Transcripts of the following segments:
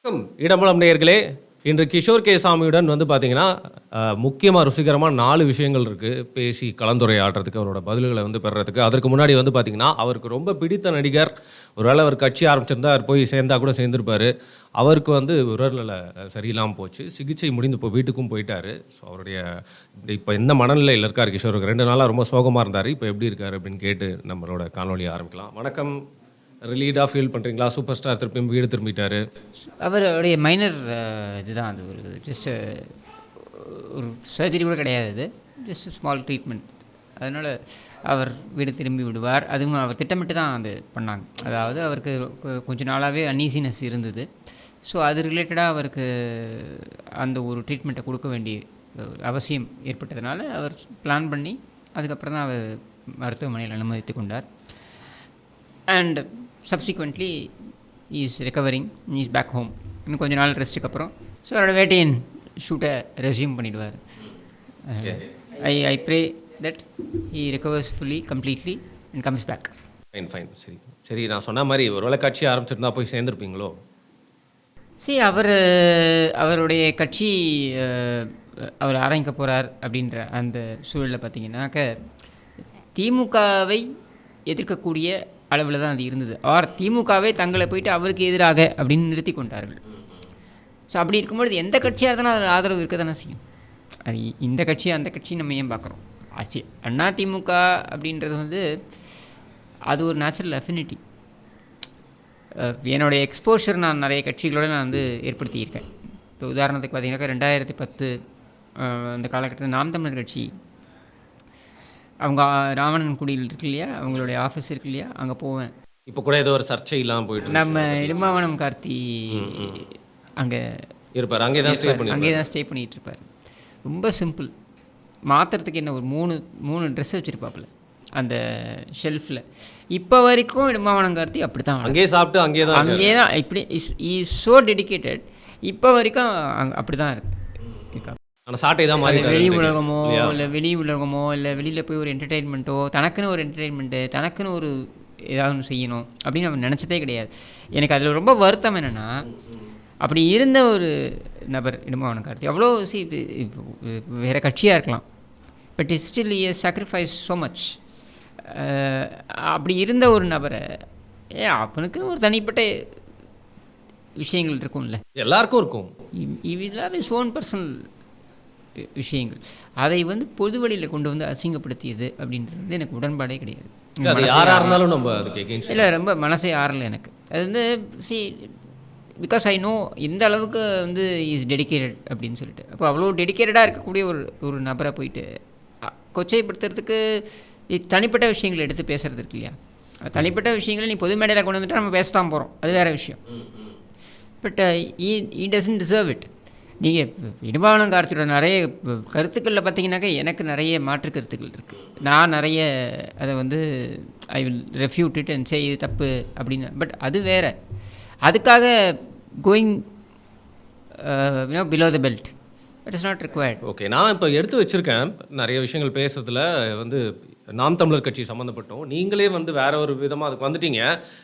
வணக்கம் இடம்பலம் நேயர்களே. இன்று கிஷோர் கே சாமியுடன் பார்த்தீங்கன்னா, முக்கியமா ருசிகரமா 4 விஷயங்கள் இருக்கு. பேசி கலந்துரையாடுறதுக்கு, அவரோட பதில்கள பெறுறதுக்கு. அதற்கு முன்னாடி பார்த்தீங்கன்னா, அவருக்கு ரொம்ப பிடித்த நடிகர். ஒருவேளை அவர் கட்சி ஆரம்பிச்சிருந்தா, அவர் போய் சேர்ந்தா கூட சேர்ந்திருப்பாரு. அவருக்கு உடல்நல சரியில்லாம போச்சு. சிகிச்சை முடிந்து இப்போ வீட்டுக்கும் போயிட்டாரு. ஸோ அவருடைய இப்போ எந்த மனநிலையில இருக்காரு கிஷோருக்கு? 2 நாளா ரொம்ப சோகமா இருந்தாரு. இப்போ எப்படி இருக்காரு அப்படின்னு கேட்டு நம்மளோட காணொளிய ஆரம்பிக்கலாம். வணக்கம். ரிலீடா ஃபீல் பண்ணுறீங்களா? சூப்பர் ஸ்டார் திருப்பியும் வீடு திரும்பிட்டாரு. அவருடைய மைனர் இதுதான் அது. ஒரு ஜஸ்ட் ஒரு சர்ஜரி கூட கிடையாது. அது ஜஸ்ட் ஸ்மால் ட்ரீட்மெண்ட். அதனால் அவர் வீடு திரும்பி விடுவார். அதுவும் அவர் திட்டமிட்டு தான் அது பண்ணாங்க. அதாவது அவருக்கு கொஞ்ச நாளாகவே அன்ஈசினஸ் இருந்தது. ஸோ அது ரிலேட்டடாக அவருக்கு அந்த ஒரு ட்ரீட்மெண்ட்டை கொடுக்க வேண்டிய அவசியம் ஏற்பட்டதுனால அவர் பிளான் பண்ணி அதுக்கப்புறம் தான் அவர் மருத்துவமனையில் அனுமதித்து கொண்டார். And subsequently is recovering, is back home. இன்னும் கொஞ்ச நாள் ரெஸ்ட்டுக்கு அப்புறம் ஸோ அவரோட வேட்டையின் ஷூட்டை ரெஸ்யூம் பண்ணிவிடுவார். I pray that he recovers fully completely and comes back. Fine. சரி, நான் சொன்ன மாதிரி ஒருவேளை கட்சி ஆரம்பிச்சிருந்தா போய் சேர்ந்துருப்பீங்களோ? அவருடைய கட்சி அவர் ஆரம்பிக்க போகிறார் அப்படின்ற அந்த சூழலில் பார்த்தீங்கன்னாக்க திமுகவை எதிர்க்கக்கூடிய அளவில் தான் அது இருந்தது. திமுகவே தங்களை போயிட்டு அவருக்கு எதிராக அப்படின்னு நிறுத்தி கொண்டார்கள். ஸோ அப்படி இருக்கும்பொழுது எந்த கட்சியாக இருந்தாலும் அதில் ஆதரவு இருக்க தானே செய்யும். அது இந்த கட்சி அந்த கட்சி நம்ம ஏன் பார்க்குறோம்? ஆச்சு அண்ணா திமுக அப்படின்றது அது ஒரு நேச்சுரல் அஃபினிட்டி. என்னுடைய எக்ஸ்போஷர் நான் நிறைய கட்சிகளோடு நான் ஏற்படுத்தியிருக்கேன். இப்போ உதாரணத்துக்கு பார்த்தீங்கன்னாக்கா 2010 அந்த காலகட்டத்தில் நாம் தமிழர் கட்சி அவங்க ராவணன்குடியில் இருக்கு இல்லையா, அவங்களுடைய ஆஃபீஸ் இருக்கு இல்லையா, அங்கே போவேன். இப்போ கூட ஏதோ ஒரு சர்ச்சை இல்லாமல் போயிட்டு நம்ம இடும்பாவனம் கார்த்தி அங்கே இருப்பார். அங்கே தான் ஸ்டே பண்ணிகிட்டு இருப்பார். ரொம்ப சிம்பிள். மாற்றுறதுக்கு என்ன ஒரு மூணு ட்ரெஸ் வச்சுருப்பாப்புல அந்த ஷெல்ஃபில். இப்போ வரைக்கும் இடும்பாவனம் கார்த்தி அப்படி தான் அங்கேயே சாப்பிட்டு அங்கே தான் இப்படி இஸ் ஸோ டெடிக்கேட்டட். இப்போ வரைக்கும் அப்படி தான் இருக்கு. சாட்டை தான் வெளி உலகமோ இல்லை வெளியில் போய் ஒரு என்டர்டெயின்மெண்ட்டோ, தனக்குன்னு ஒரு என்டர்டெயின்மெண்ட்டு, தனக்குன்னு ஒரு ஏதாவது ஒன்று செய்யணும் அப்படின்னு நம்ம நினச்சதே கிடையாது. எனக்கு அதில் ரொம்ப வருத்தம் என்னென்னா, அப்படி இருந்த ஒரு நபர் இடும்பாவனம் கார்த்தி அவ்வளோ வேறு கட்சியாக இருக்கலாம், but it still is sacrifice so much. அப்படி இருந்த ஒரு நபரை அவனுக்கு ஒரு தனிப்பட்ட விஷயங்கள் இருக்கும்ல, எல்லாருக்கும் இருக்கும். இதெல்லாம் இஸ் ஓன் பர்சனல் விஷயங்கள். அதை பொது வழியில் கொண்டு அசிங்கப்படுத்தியது அப்படின்றது எனக்கு உடன்பாடே கிடையாது. இல்லை, ரொம்ப மனசே ஆறலை எனக்கு. அது பிகாஸ் ஐ நோ எந்த அளவுக்கு இஸ் டெடிக்கேட்டட் அப்படின்னு சொல்லிட்டு. அப்போ அவ்வளோ டெடிக்கேட்டடாக இருக்கக்கூடிய ஒரு நபரை போயிட்டு கொச்சைப்படுத்துறதுக்கு தனிப்பட்ட விஷயங்களை எடுத்து பேசுறது இருக்கு இல்லையா. தனிப்பட்ட விஷயங்களை நீ பொது மேடையில் கொண்டு வந்துட்டால் நம்ம பேசத்தான் போகிறோம், அது வேறு விஷயம். But E doesn't deserve it. நீங்கள் இடும்பாவனம் கார்த்தியோட நிறைய கருத்துக்களில் பார்த்தீங்கன்னாக்கா எனக்கு நிறைய மாற்று கருத்துக்கள் இருக்குது. நான் நிறைய அதை I will refute it and say இது தப்பு அப்படின்னு. பட் அது வேறு. அதுக்காக going below the belt it is not required. Okay, நான் இப்போ எடுத்து வச்சுருக்கேன் நிறைய விஷயங்கள் பேசுகிறதுல நாம் தமிழர் கட்சி சம்மந்தப்பட்டோம். நீங்களே வேற ஒரு விதமாக அதுக்கு வந்துட்டீங்க.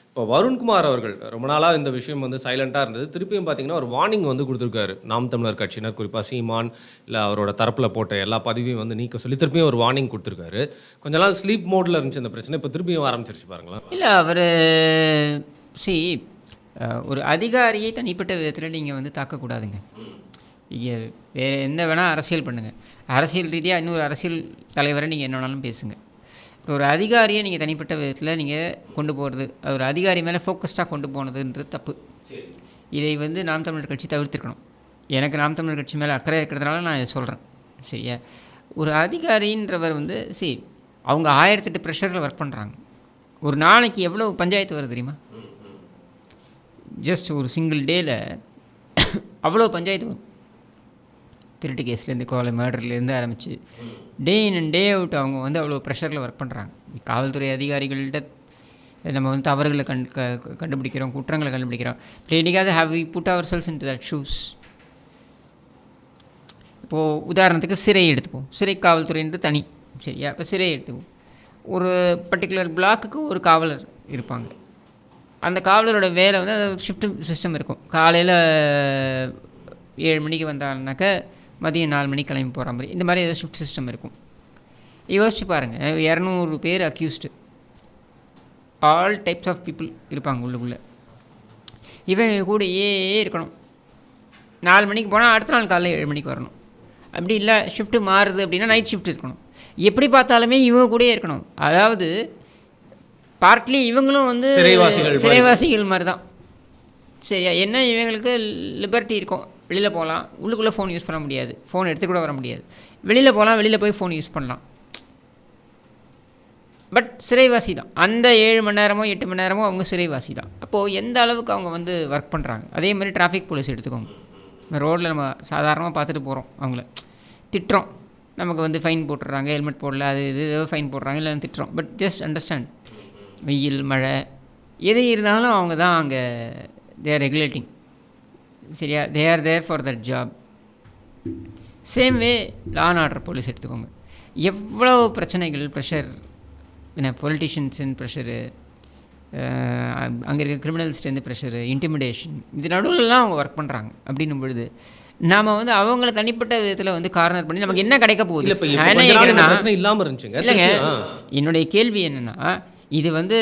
இப்போ வருண்குமார் அவர்கள் ரொம்ப நாளாக இந்த விஷயம் சைலண்ட்டாக இருந்தது. திருப்பியும் பார்த்தீங்கன்னா ஒரு வார்னிங் கொடுத்துருக்காரு நாம் தமிழர் கட்சியினர், குறிப்பாக சீமான் இல்லை அவரோட தரப்பில் போட்ட எல்லா பதிவையும் நீக்க சொல்லி திருப்பியும் ஒரு வார்னிங் கொடுத்துருக்காரு. கொஞ்ச நாள் ஸ்லீப் மோடில் இருந்துச்சு இந்த பிரச்சனை, இப்போ திருப்பியும் ஆரம்பிச்சிருச்சு பாருங்களா. இல்லை, அவர் ஒரு அதிகாரியை தனிப்பட்ட விதத்தில் நீங்கள் தாக்கக்கூடாதுங்க. நீங்கள் வேறு எந்த வேணால் அரசியல் பண்ணுங்கள். அரசியல் ரீதியாக இன்னொரு அரசியல் தலைவரை நீங்கள் என்ன வேணாலும் பேசுங்க. இப்போ ஒரு அதிகாரியை நீங்கள் தனிப்பட்ட விதத்தில் நீங்கள் கொண்டு போகிறது, ஒரு அதிகாரி மேலே ஃபோக்கஸ்டாக கொண்டு போனதுன்றது தப்பு. இதை நாம் தமிழர் கட்சி தவிர்த்துருக்கணும். எனக்கு நாம் தமிழர் கட்சி மேலே அக்கறை இருக்கிறதுனால நான் இதை சொல்கிறேன், சரியா. ஒரு அதிகாரின்றவர் அவங்க 1008 ப்ரெஷரில் ஒர்க் பண்ணுறாங்க. ஒரு நாளைக்கு எவ்வளோ பஞ்சாயத்து வருது தெரியுமா? ஜஸ்ட் ஒரு சிங்கிள் டேயில் அவ்வளோ பஞ்சாயத்து வரும். திருட்டு கேஸ்லேருந்து, கொலை, மர்டர்லேருந்து ஆரம்பித்து டே இன் அண்ட் டே அவுட் அவங்க அவ்வளோ ப்ரெஷரில் ஒர்க் பண்ணுறாங்க. காவல்துறை அதிகாரிகள்கிட்ட நம்ம தவறுகளை கண்டுபிடிக்கிறோம், குற்றங்களை கண்டுபிடிக்கிறோம். பிளேனிக்காக have we put ourselves into that shoes. இப்போது உதாரணத்துக்கு சிறை எடுத்துப்போம். சிறை காவல்துறைன்றது தனி, சரியா. இப்போ சிறை எடுத்துப்போம். ஒரு பர்டிகுலர் பிளாக்குக்கு ஒரு காவலர் இருப்பாங்க. அந்த காவலரோட வேலை வந்து அது ஷிஃப்ட் சிஸ்டம் இருக்கும். காலையில் 7 மணிக்கு வந்தாங்கனாக்கா மதியம் 4 மணிக்கு கிளம்பி போகிற மாதிரி இந்த மாதிரி ஏதோ ஷிஃப்ட் சிஸ்டம் இருக்கும். யோசிச்சு பாருங்கள், 200 பேர் accused, all types of people இருப்பாங்க உள்ளுக்குள்ளே. இவங்க கூடயே இருக்கணும். 4 மணிக்கு போனால் அடுத்த நாள் காலையில் 7 மணிக்கு வரணும். அப்படி இல்லை ஷிஃப்ட்டு மாறுது அப்படின்னா நைட் ஷிஃப்ட் இருக்கணும். எப்படி பார்த்தாலுமே இவங்க கூடயே இருக்கணும். அதாவது பார்ட்லி இவங்களும் வந்து சிறைவாசிகள் மாதிரி தான். சரியா? என்ன இவங்களுக்கு லிபர்ட்டி இருக்கும், வெளியில் போகலாம், உள்ளுக்குள்ளே ஃபோன் யூஸ் பண்ண முடியாது, ஃபோன் எடுத்து கூட வர முடியாது. வெளியில் போகலாம், வெளியில் போய் ஃபோன் யூஸ் பண்ணலாம். பட் சிறைவாசி தான். அந்த 7 மணி நேரமோ 8 மணி நேரமோ அவங்க சிறைவாசி தான். அப்போது எந்த அளவுக்கு அவங்க வந்து ஒர்க் பண்ணுறாங்க. அதே மாதிரி டிராஃபிக் போலீஸ் எடுத்துக்கோங்க. ரோட்டில் நம்ம சாதாரணமாக பார்த்துட்டு போகிறோம், அவங்கள திட்டுறோம், நமக்கு வந்து ஃபைன் போட்டுடுறாங்க, ஹெல்மெட் போடல, அது இது ஏதோ ஃபைன் போடுறாங்க, இல்லை திட்டுறோம். பட் ஜஸ்ட் அண்டர்ஸ்டாண்ட், வெயில் மழை எது இருந்தாலும் அவங்க தான் அங்கே தேர் ரெகுலேட்டிங். சரியா? They are there for that job. Same way law and order police எடுத்துக்கோங்க. எவ்வளோ பிரச்சனைகள், ப்ரெஷர், என்ன பொலிட்டிஷியன்ஸுன்னு ப்ரெஷரு, அங்கே இருக்க கிரிமினல்ஸ்டேருந்து ப்ரெஷரு, இன்டிமிடேஷன், இது நடுவில்லாம் அவங்க ஒர்க் பண்ணுறாங்க. அப்படின்னும் பொழுது நாம் வந்து அவங்கள தனிப்பட்ட விதத்தில் வந்து கார்னர் பண்ணி நமக்கு என்ன கிடைக்க போகுது? நான் என்ன கேட்குறேன்னா, இல்லாமல் இருந்துச்சுங்க. இல்லைங்க, என்னுடைய கேள்வி என்னென்னா, இது வந்து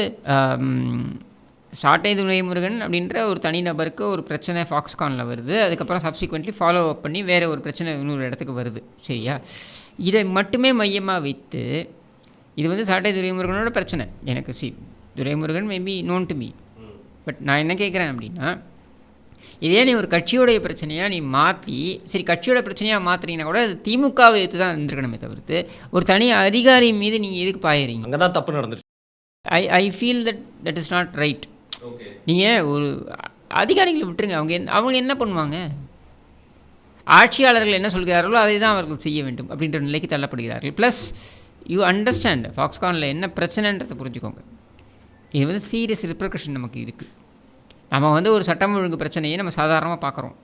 சாட்டை துரைமுருகன் அப்படின்ற ஒரு தனிநபருக்கு ஒரு பிரச்சனை ஃபாக்ஸ்கானில் வருது, அதுக்கப்புறம் சப்சிக்வெண்ட்லி ஃபாலோ அப் பண்ணி வேறு ஒரு பிரச்சனை இன்னொரு இடத்துக்கு வருது. சரியா? இதை மட்டுமே மையமாக வைத்து இது வந்து சாட்டை துரைமுருகனோட பிரச்சனை. எனக்கு Duraimurugan maybe known to me. But நான் என்ன கேட்குறேன் அப்படின்னா, இதே நீ ஒரு கட்சியோடைய பிரச்சனையாக நீ மாற்றி, சரி கட்சியோட பிரச்சனையாக மாற்றுறீங்கன்னா கூட அது திமுகவை எடுத்து தான் இருந்திருக்கணுமே தவிர்த்து ஒரு தனி அதிகாரி மீது நீங்கள் எதுக்கு பாயிறீங்க? அங்கே தான் தப்பு நடந்துருச்சு. I feel that is not right. நீங்கள் ஒரு அதிகாரிகளை விட்டுருங்க, அவங்க என்ன பண்ணுவாங்க? ஆட்சியாளர்கள் என்ன சொல்கிறார்களோ அதை தான் அவர்கள் செய்ய வேண்டும் அப்படின்ற நிலைக்கு தள்ளப்படுகிறார்கள். ப்ளஸ் யூ அண்டர்ஸ்டாண்ட் ஃபாக்ஸ்கானில் என்ன பிரச்சனைன்றதை புரிஞ்சுக்கோங்க. இது வந்து சீரியஸ் ரிப்ரகஷன் நமக்கு இருக்குது. நம்ம வந்து ஒரு சட்டம் ஒழுங்கு பிரச்சனையை நம்ம சாதாரணமாக பார்க்குறோம்.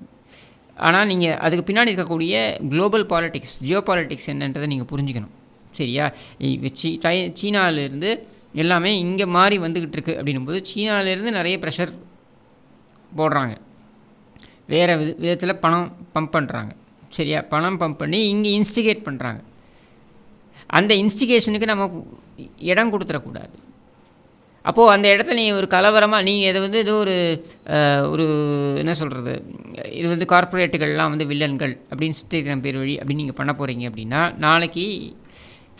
ஆனால் நீங்கள் அதுக்கு பின்னாடி இருக்கக்கூடிய குளோபல் பாலிட்டிக்ஸ், ஜியோ பாலிட்டிக்ஸ் என்னன்றதை நீங்கள் புரிஞ்சுக்கணும். சரியா? சீனாவிலேருந்து எல்லாமே இங்கே மாறி வந்துக்கிட்டு இருக்குது அப்படின்னும்போது சீனாவிலேருந்து நிறைய ப்ரெஷர் போடுறாங்க, வேறு விதத்தில் பணம் பம்ப் பண்ணுறாங்க. சரியா? பணம் பம்ப் பண்ணி இங்கே இன்ஸ்டிகேட் பண்ணுறாங்க. அந்த இன்ஸ்டிகேஷனுக்கு நம்ம இடம் கொடுத்துடக்கூடாது. அப்போது அந்த இடத்துல நீங்கள் ஒரு கலவரமாக நீங்கள் இதை வந்து ஏதோ ஒரு என்ன சொல்கிறது, இது வந்து கார்ப்பரேட்டுகள்லாம் வந்து வில்லன்கள் அப்படின்னு சித்தரிக்கிற பேர் வழி அப்படின்னு நீங்கள் பண்ண போகிறீங்க அப்படின்னா நாளைக்கு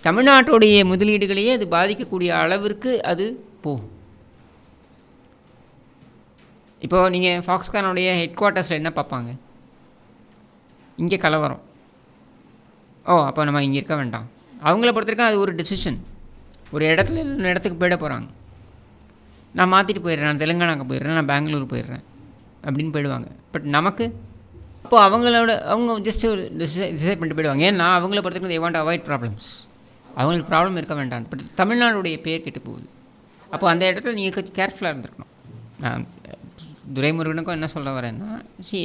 தமிழ்நாட்டுடைய முதலீடுகளையே அது பாதிக்கக்கூடிய அளவிற்கு அது போகும். இப்போது நீங்கள் ஃபாக்ஸ்கானுடைய ஹெட் குவார்ட்டர்ஸில் என்ன பார்ப்பாங்க? இங்கே கலவரம், அப்போ நம்ம இங்கே இருக்க வேண்டாம். அவங்கள பொறுத்தவரைக்கும் அது ஒரு டெசிஷன். ஒரு இடத்துல இன்னொரு இடத்துக்கு போயிட போகிறாங்க, நான் மாற்றிட்டு போயிடுறேன், நான் தெலுங்கானாக்கு போயிடுறேன், நான் பெங்களூர் போயிடுறேன் அப்படின்னு போயிடுவாங்க. பட் நமக்கு அப்போது அவங்க ஜஸ்ட் ஒரு டிசைட் பண்ணிட்டு போயிடுவாங்க. ஏன்னா அவங்கள பொறுத்தவரைக்கும் they want to avoid problems. அவங்களுக்கு ப்ராப்ளம் இருக்க வேண்டாம். பட் தமிழ்நாடுடைய பேர் கெட்டு போகுது. அப்போது அந்த இடத்துல நீங்கள் கொஞ்சம் கேர்ஃபுல்லாக இருந்திருக்கணும். நான் துரைமுருகனுக்கும் என்ன சொல்ல வரேன்னா,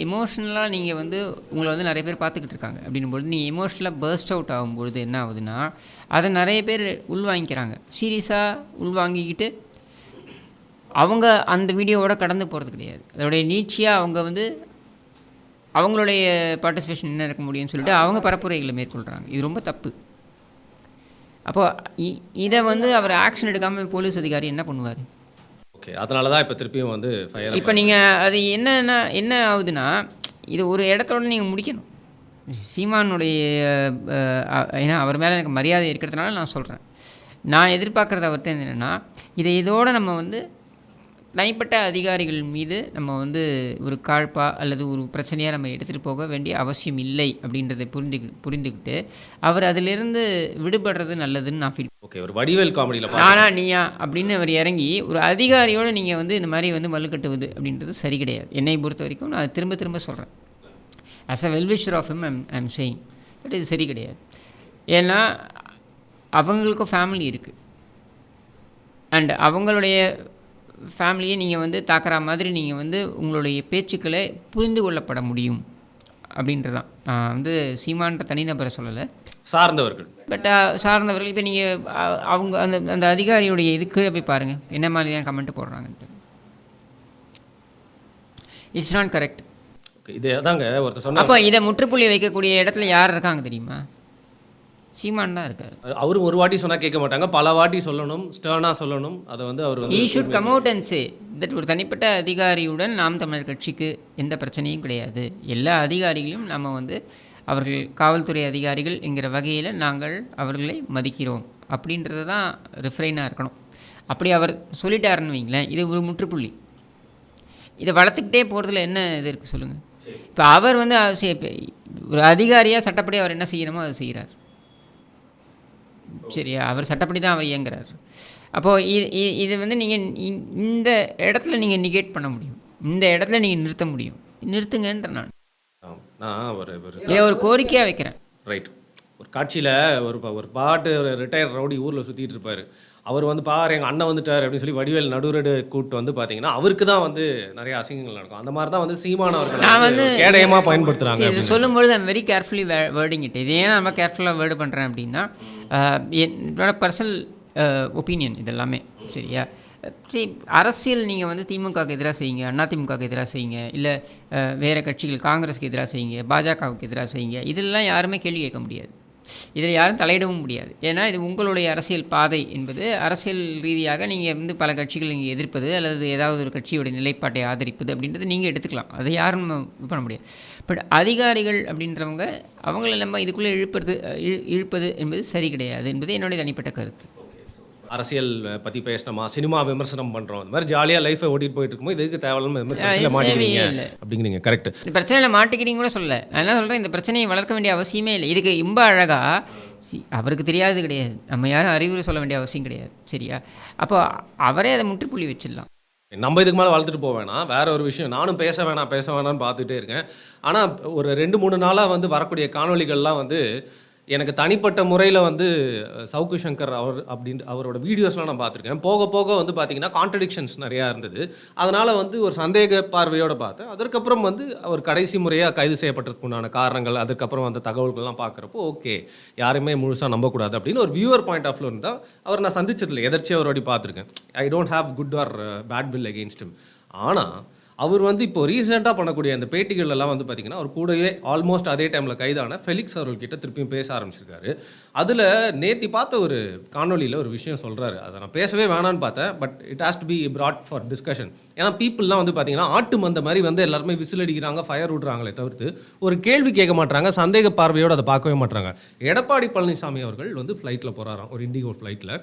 எமோஷ்னலாக நீங்கள் வந்து உங்களை வந்து நிறைய பேர் பார்த்துக்கிட்டு இருக்காங்க அப்படின்னும்போது நீங்கள் எமோஷ்னலாக பர்ஸ்ட் அவுட் ஆகும்பொழுது என்ன ஆகுதுன்னா, அதை நிறைய பேர் உள்வாங்கிக்கிறாங்க. சீரியஸாக உள்வாங்கிக்கிட்டு அவங்க அந்த வீடியோவோட கடந்து போகிறது கிடையாது. அதோடைய நீட்சியாக அவங்க வந்து அவங்களுடைய பார்ட்டிசிபேஷன் என்ன இருக்க முடியும்னு சொல்லிட்டு அவங்க பரப்புரைகளை மேற்கொள்கிறாங்க. இது ரொம்ப தப்பு. அப்போது இதை வந்து அவர் ஆக்ஷன் எடுக்காமல் போலீஸ் அதிகாரி என்ன பண்ணுவார்? ஓகே, அதனால தான் இப்போ திருப்பியும் வந்து இப்போ நீங்கள் அது என்ன ஆகுதுன்னா, இது ஒரு இடத்தோட நீங்கள் முடிக்கணும். சீமானுடைய ஏன்னா அவர் மேலே எனக்கு மரியாதை இருக்கிறதுனால நான் சொல்கிறேன். நான் எதிர்பார்க்குறது அவர்கிட்ட என்னென்னா, இதோடு நம்ம வந்து தனிப்பட்ட அதிகாரிகள் மீது நம்ம வந்து ஒரு காழ்ப்பா அல்லது ஒரு பிரச்சனையாக நம்ம எடுத்துகிட்டு போக வேண்டிய அவசியம் இல்லை அப்படின்றத புரிந்துக்கிட்டு அவர் அதிலிருந்து விடுபடுறது நல்லதுன்னு நான் ஃபீல். ஓகே, ஒரு வடிவேல் காமெடியில் நானா நீயா அப்படின்னு அவர் இறங்கி ஒரு அதிகாரியோடு நீங்கள் வந்து இந்த மாதிரி வந்து மல்லுக்கட்டுவது அப்படின்றது சரி கிடையாது. என்னை பொறுத்த வரைக்கும் நான் திரும்ப சொல்கிறேன். As a well-wisher of him I'm saying but இது சரி கிடையாது. ஏன்னா அவங்களுக்கும் ஃபேமிலி இருக்குது அண்ட் அவங்களுடைய ஃபேமிலியை நீங்கள் வந்து தாக்குற மாதிரி நீங்கள் வந்து உங்களுடைய பேச்சுக்களை புரிந்து கொள்ளப்பட முடியும் அப்படின்றதான். நான் வந்து சீமான்ற தனிநபரை சொல்லலை, சார்ந்தவர்கள். பட் சார்ந்தவர்கள் இப்போ நீங்கள் அவங்க அந்த அதிகாரியுடைய இது கீழே போய் பாருங்கள் என்ன மாதிரி தான் கமெண்ட் போடுறாங்கன்ட்டு. It's not correct. ஓகே, இது அதாங்க ஒருத்தர் சொன்னாங்க. அப்போ இதை முற்றுப்புள்ளி வைக்கக்கூடிய இடத்துல யார் இருக்காங்க தெரியுமா? சீமான் தான் இருக்கார். அவரும் ஒரு வாட்டி சொன்னா கேட்க மாட்டாங்க, பல வாட்டி சொல்லணும், ஸ்டர்னா சொல்லணும். அதை வந்து அவர் வந்து he should come out and say that ஒரு தனிப்பட்ட அதிகாரியுடன் நாம் தமிழர் கட்சிக்கு எந்த பிரச்சனையும் கிடையாது. எல்லா அதிகாரிகளையும் நம்ம வந்து அவர்கள் காவல்துறை அதிகாரிகள் என்கிற வகையில் நாங்கள் அவர்களை மதிக்கிறோம் அப்படின்றது தான் ரிஃப்ரைனாக இருக்கணும். அப்படி அவர் சொல்லிட்டாருன்னு வைங்களேன், இது ஒரு முற்றுப்புள்ளி. இதை வளர்த்துக்கிட்டே போகிறதுல என்ன இது இருக்குது சொல்லுங்கள்? இப்போ அவர் வந்து ஒரு அதிகாரியாக சட்டப்படி அவர் என்ன செய்யணுமோ அதை செய்கிறார். சரியா? அவர் சட்டப்படி தான் அவர் இயங்குறார். அப்போது இது வந்து நீங்கள் இந்த இடத்துல நீங்கள் நிகேட் பண்ண முடியும், இந்த இடத்துல நீங்கள் நிறுத்த முடியும். நிறுத்துங்கன்ற நான் ஒரு கோரிக்கையாக வைக்கிறேன். ரைட். ஒரு காட்சியில் ஒரு பாட்டு ரிட்டையர் ரவுடி ஊரில் சுற்றிட்டு இருப்பார். அவர் வந்து பாரு எங்கள் அண்ணன் வந்துட்டார் அப்படின்னு சொல்லி வடிவேல் நடுவரடு கூப்பிட்டு வந்து பார்த்தீங்கன்னா அவருக்கு தான் வந்து நிறைய அசிங்கங்கள் நடக்கும். அந்த மாதிரி தான் வந்து சீமான் அவர்கள் நான் வந்து கேடயமாக பயன்படுத்துகிறாங்க. இது சொல்லும்பொழுது I'm very carefully wording it. இது ஏன் நம்ம கேர்ஃபுல்லாக வேர்டு பண்ணுறேன் அப்படின்னா என்னோட பர்சனல் ஒப்பீனியன் இதெல்லாமே. சரியா? சரி, அரசியல் நீங்கள் வந்து திமுகவுக்கு எதிராக செய்யுங்க, அதிமுகவுக்கு எதிராக செய்யுங்க, இல்லை வேறு கட்சிகள் காங்கிரஸுக்கு எதிராக செய்யுங்க, பாஜகவுக்கு எதிராக செய்யுங்க, இதெல்லாம் யாருமே கேள்வி கேட்க முடியாது. இதில் யாரும் தலையிடவும் முடியாது. ஏன்னா இது உங்களுடைய அரசியல் பாதை என்பது அரசியல் ரீதியாக நீங்கள் வந்து பல கட்சிகள் நீங்கள் எதிர்ப்பது அல்லது ஏதாவது ஒரு கட்சியோடைய நிலைப்பாட்டை ஆதரிப்பது அப்படின்றது நீங்கள் எடுத்துக்கலாம். அதை யாரும் இது பண்ண முடியாது. பட் அதிகாரிகள் அப்படின்றவங்க அவங்கள நம்ம இதுக்குள்ளே இழுப்பது என்பது சரி கிடையாது என்பது என்னுடைய தனிப்பட்ட கருத்து. அரசியல் பற்றி பேசினோமா, சினிமா விமர்சனம் பண்ணுறோம், அந்த மாதிரி ஜாலியாக லைஃபை ஓட்டிகிட்டு போயிட்டு இருக்கும்போது இதுக்கு தேவையில்லாமல் இந்த மாதிரி பிரச்சனை மாட்டிக்கிறீங்க அப்படிங்கிறீங்க. கரெக்ட். இந்த பிரச்சனையில் மாட்டிக்கிறீங்க கூட சொல்ல. நான் என்ன சொல்கிறேன், இந்த பிரச்சனையை வளர்க்க வேண்டிய அவசியமே இல்லை. இதுக்கு ரொம்ப அழகாக அவருக்கு தெரியாது கிடையாது, நம்ம யாரும் அறிவுரை சொல்ல வேண்டிய அவசியம் கிடையாது. சரியா? அப்போ அவரே அதை முற்றுப்புள்ளி வச்சிடலாம். நம்ம இதுக்கு மேலே வளர்த்துட்டு போக வேணாம். வேற ஒரு விஷயம், நானும் பேச வேணாம்னு பார்த்துட்டே இருக்கேன். ஆனால் ஒரு 2-3 நாளாக வந்து வரக்கூடிய காணொலிகள்லாம் வந்து எனக்கு தனிப்பட்ட முறையில் வந்து சவுக்கு சங்கர் அவரோட வீடியோஸ்லாம் நான் பார்த்துருக்கேன். போக போக வந்து பார்த்தீங்கன்னா கான்ட்ரடிக்ஷன்ஸ் நிறையா இருந்தது. அதனால் வந்து ஒரு சந்தேக பார்வையோடு பார்த்தேன். அதற்கப்புறம் வந்து அவர் கடைசி முறையாக கைது செய்யப்பட்டதுக்கு உண்டான காரணங்கள், அதுக்கப்புறம் அந்த தகவல்கள்லாம் பார்க்குறப்போ ஓகே, யாருமே முழுசாக நம்பக்கூடாது அப்படின்னு ஒரு வியூவர் பாயிண்ட் ஆஃப் வியூ இருந்தால் அவர் நான் சந்திச்சதில்லை, எதர்ச்சியாக ஒரு வாட்டி பார்த்துருக்கேன். I don't have good or bad will against him. ஆனால் அவர் வந்து இப்போ ரீசெண்டாக பண்ணக்கூடிய அந்த பேட்டிகள்லாம் வந்து பார்த்திங்கன்னா அவர் கூடவே ஆல்மோஸ்ட் அதே டைமில் கைதான ஃபெலிக்ஸ் அவர்கள்கிட்ட திருப்பியும் பேச ஆரம்பிச்சிருக்காரு. அதில் நேத்தி பார்த்த ஒரு காணொலியில் ஒரு விஷயம் சொல்கிறாரு. அதை நான் பேசவே வேணான்னு பார்த்தேன், but it has to be broad for discussion. ஏன்னா பீப்புளெலாம் வந்து பார்த்திங்கன்னா ஆட்டு மந்த மாதிரி வந்து எல்லாருமே விசில் அடிக்கிறாங்க, ஃபயர் விடுறாங்களே தவிர்த்து ஒரு கேள்வி கேட்க மாட்டாங்க, சந்தேக பார்வையோடு அதை பார்க்கவே மாட்டாங்க. எடப்பாடி பழனிசாமி அவர்கள் வந்து ஃப்ளைட்டில் போகிறாராம், ஒரு இண்டிகோ ஃப்ளைட்டில்.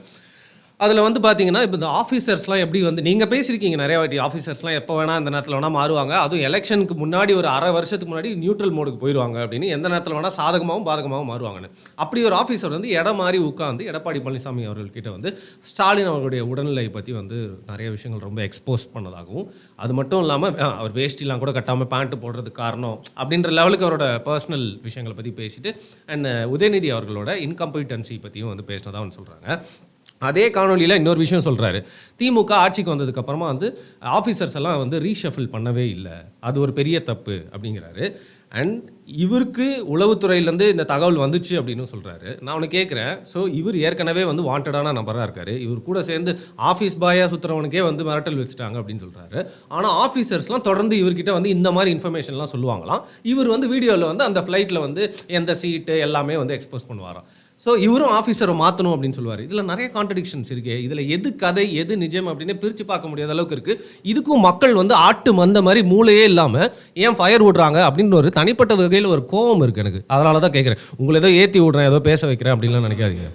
அதில் வந்து பார்த்தீங்கன்னா இப்போ இந்த ஆஃபீஸர்ஸ்லாம் எப்படி வந்து நீங்கள் பேசியிருக்கீங்க நிறைய வாட்டி, ஆஃபீஸர்ஸ்லாம் எப்போ வேணால் இந்த நேரத்தில் வேணால் மாறுவாங்க, அதுவும் எலெக்ஷனுக்கு முன்னாடி ஒரு அரை வருஷத்துக்கு முன்னாடி நியூட்ரல் மோடுக்கு போயிடுவாங்க அப்படின்னு, எந்த நேரத்தில் வேணால் சாதகமாகவும் பாதகமாகவும் மாறுவாங்கன்னு. அப்படி ஒரு ஆஃபீஸர் வந்து இடம் மாறி உட்காந்து எடப்பாடி பழனிசாமி அவர்கள்கிட்ட வந்து ஸ்டாலின் அவர்களுடைய உடல்நிலை பற்றி வந்து நிறைய விஷயங்கள் ரொம்ப எக்ஸ்போஸ் பண்ணதாகவும், அது மட்டும் இல்லாமல் அவர் வேஷ்டிலாம் கூட கட்டாமல் பேண்ட்டு போடுறதுக்கு காரணம் அப்படின்ற லெவலுக்கு அவரோட பர்சனல் விஷயங்களை பற்றி பேசிட்டு அண்ட் உதயநிதி அவர்களோட இன்கம்பீட்டன்சி பற்றியும் வந்து பேசினதாக வந்து சொல்கிறாங்க. அதே காணொலியில் இன்னொரு விஷயம் சொல்கிறாரு, திமுக ஆட்சிக்கு வந்ததுக்கப்புறமா வந்து ஆஃபீஸர்ஸ் எல்லாம் வந்து ரீஷஃபில் பண்ணவே இல்லை, அது ஒரு பெரிய தப்பு அப்படிங்கிறாரு. அண்ட் இவருக்கு உளவுத்துறையிலேருந்து இந்த தகவல் வந்துச்சு அப்படின்னு சொல்கிறாரு. நான் ஒன்று கேட்குறேன், ஸோ இவர் ஏற்கனவே வந்து வாண்டடான நபராக இருக்கார், இவர் கூட சேர்ந்து ஆஃபீஸ் பாயாக சுற்றுறவனுக்கே வந்து மிரட்டல் வச்சுட்டாங்க அப்படின்னு சொல்கிறாரு. ஆனால் ஆஃபீஸர்ஸ்லாம் தொடர்ந்து இவர்கிட்ட வந்து இந்த மாதிரி இன்ஃபர்மேஷன்லாம் சொல்லுவாங்களாம். இவர் வந்து வீடியோவில் வந்து அந்த ஃப்ளைட்டில் வந்து எந்த சீட்டு எல்லாமே வந்து எக்ஸ்போஸ் பண்ணுவாராம். ஸோ இவரும் ஆஃபீஸரை மாற்றணும் அப்படின்னு சொல்லுவார். இதில் நிறைய கான்ட்ரடிக்ஷன்ஸ் இருக்குது. இதில் எது கதை எது நிஜம் அப்படின்னு பிரித்து பார்க்க முடியாத அளவுக்கு இருக்குது. இதுக்கும் மக்கள் வந்து ஆட்டு மந்த மாதிரி மூளையே இல்லாமல் ஏன் ஃபயர் விடுறாங்க அப்படின்னு ஒரு தனிப்பட்ட வகையில் ஒரு கோபம் இருக்குது எனக்கு. அதனால தான் கேட்குறேன், உங்களை ஏதோ ஏற்றி விட்றேன், ஏதோ பேச வைக்கிறேன் அப்படின்லாம் நினைக்காதீங்க.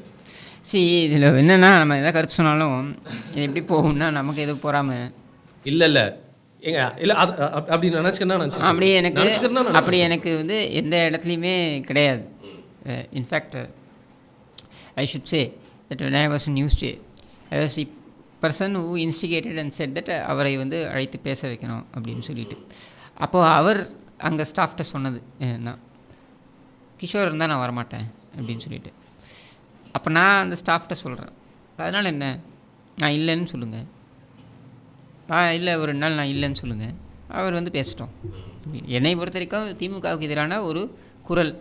இதில் என்னென்னா, நம்ம எதாவது கருத்து சொன்னாலும் இது எப்படி போகும்னா நமக்கு எதுவும் போகாமல் இல்லை ஏங்க இல்லை அது அப்படி நினச்சிக்கன்னா அப்படி எனக்கு வந்து எந்த இடத்துலையுமே கிடையாது. In fact I should say that when I was in news, I was the person who instigated and said that அவரை வந்து அழைத்து பேச வைக்கணும் அப்படின்னு சொல்லிட்டு. அப்போது அவர் அங்கே ஸ்டாஃப்கிட்ட சொன்னது என்ன, கிஷோர் இருந்தால் நான் வரமாட்டேன் அப்படின்னு சொல்லிட்டு. அப்போ நான் அந்த ஸ்டாஃப்கிட்ட சொல்கிறேன், அதனால் என்ன, நான் இல்லைன்னு சொல்லுங்கள், இல்லை ஒரு 2 நாள் நான் இல்லைன்னு சொல்லுங்கள், அவர் வந்து பேசிட்டோம். என்னை பொறுத்த வரைக்கும் திமுகவுக்கு எதிரான ஒரு குரல்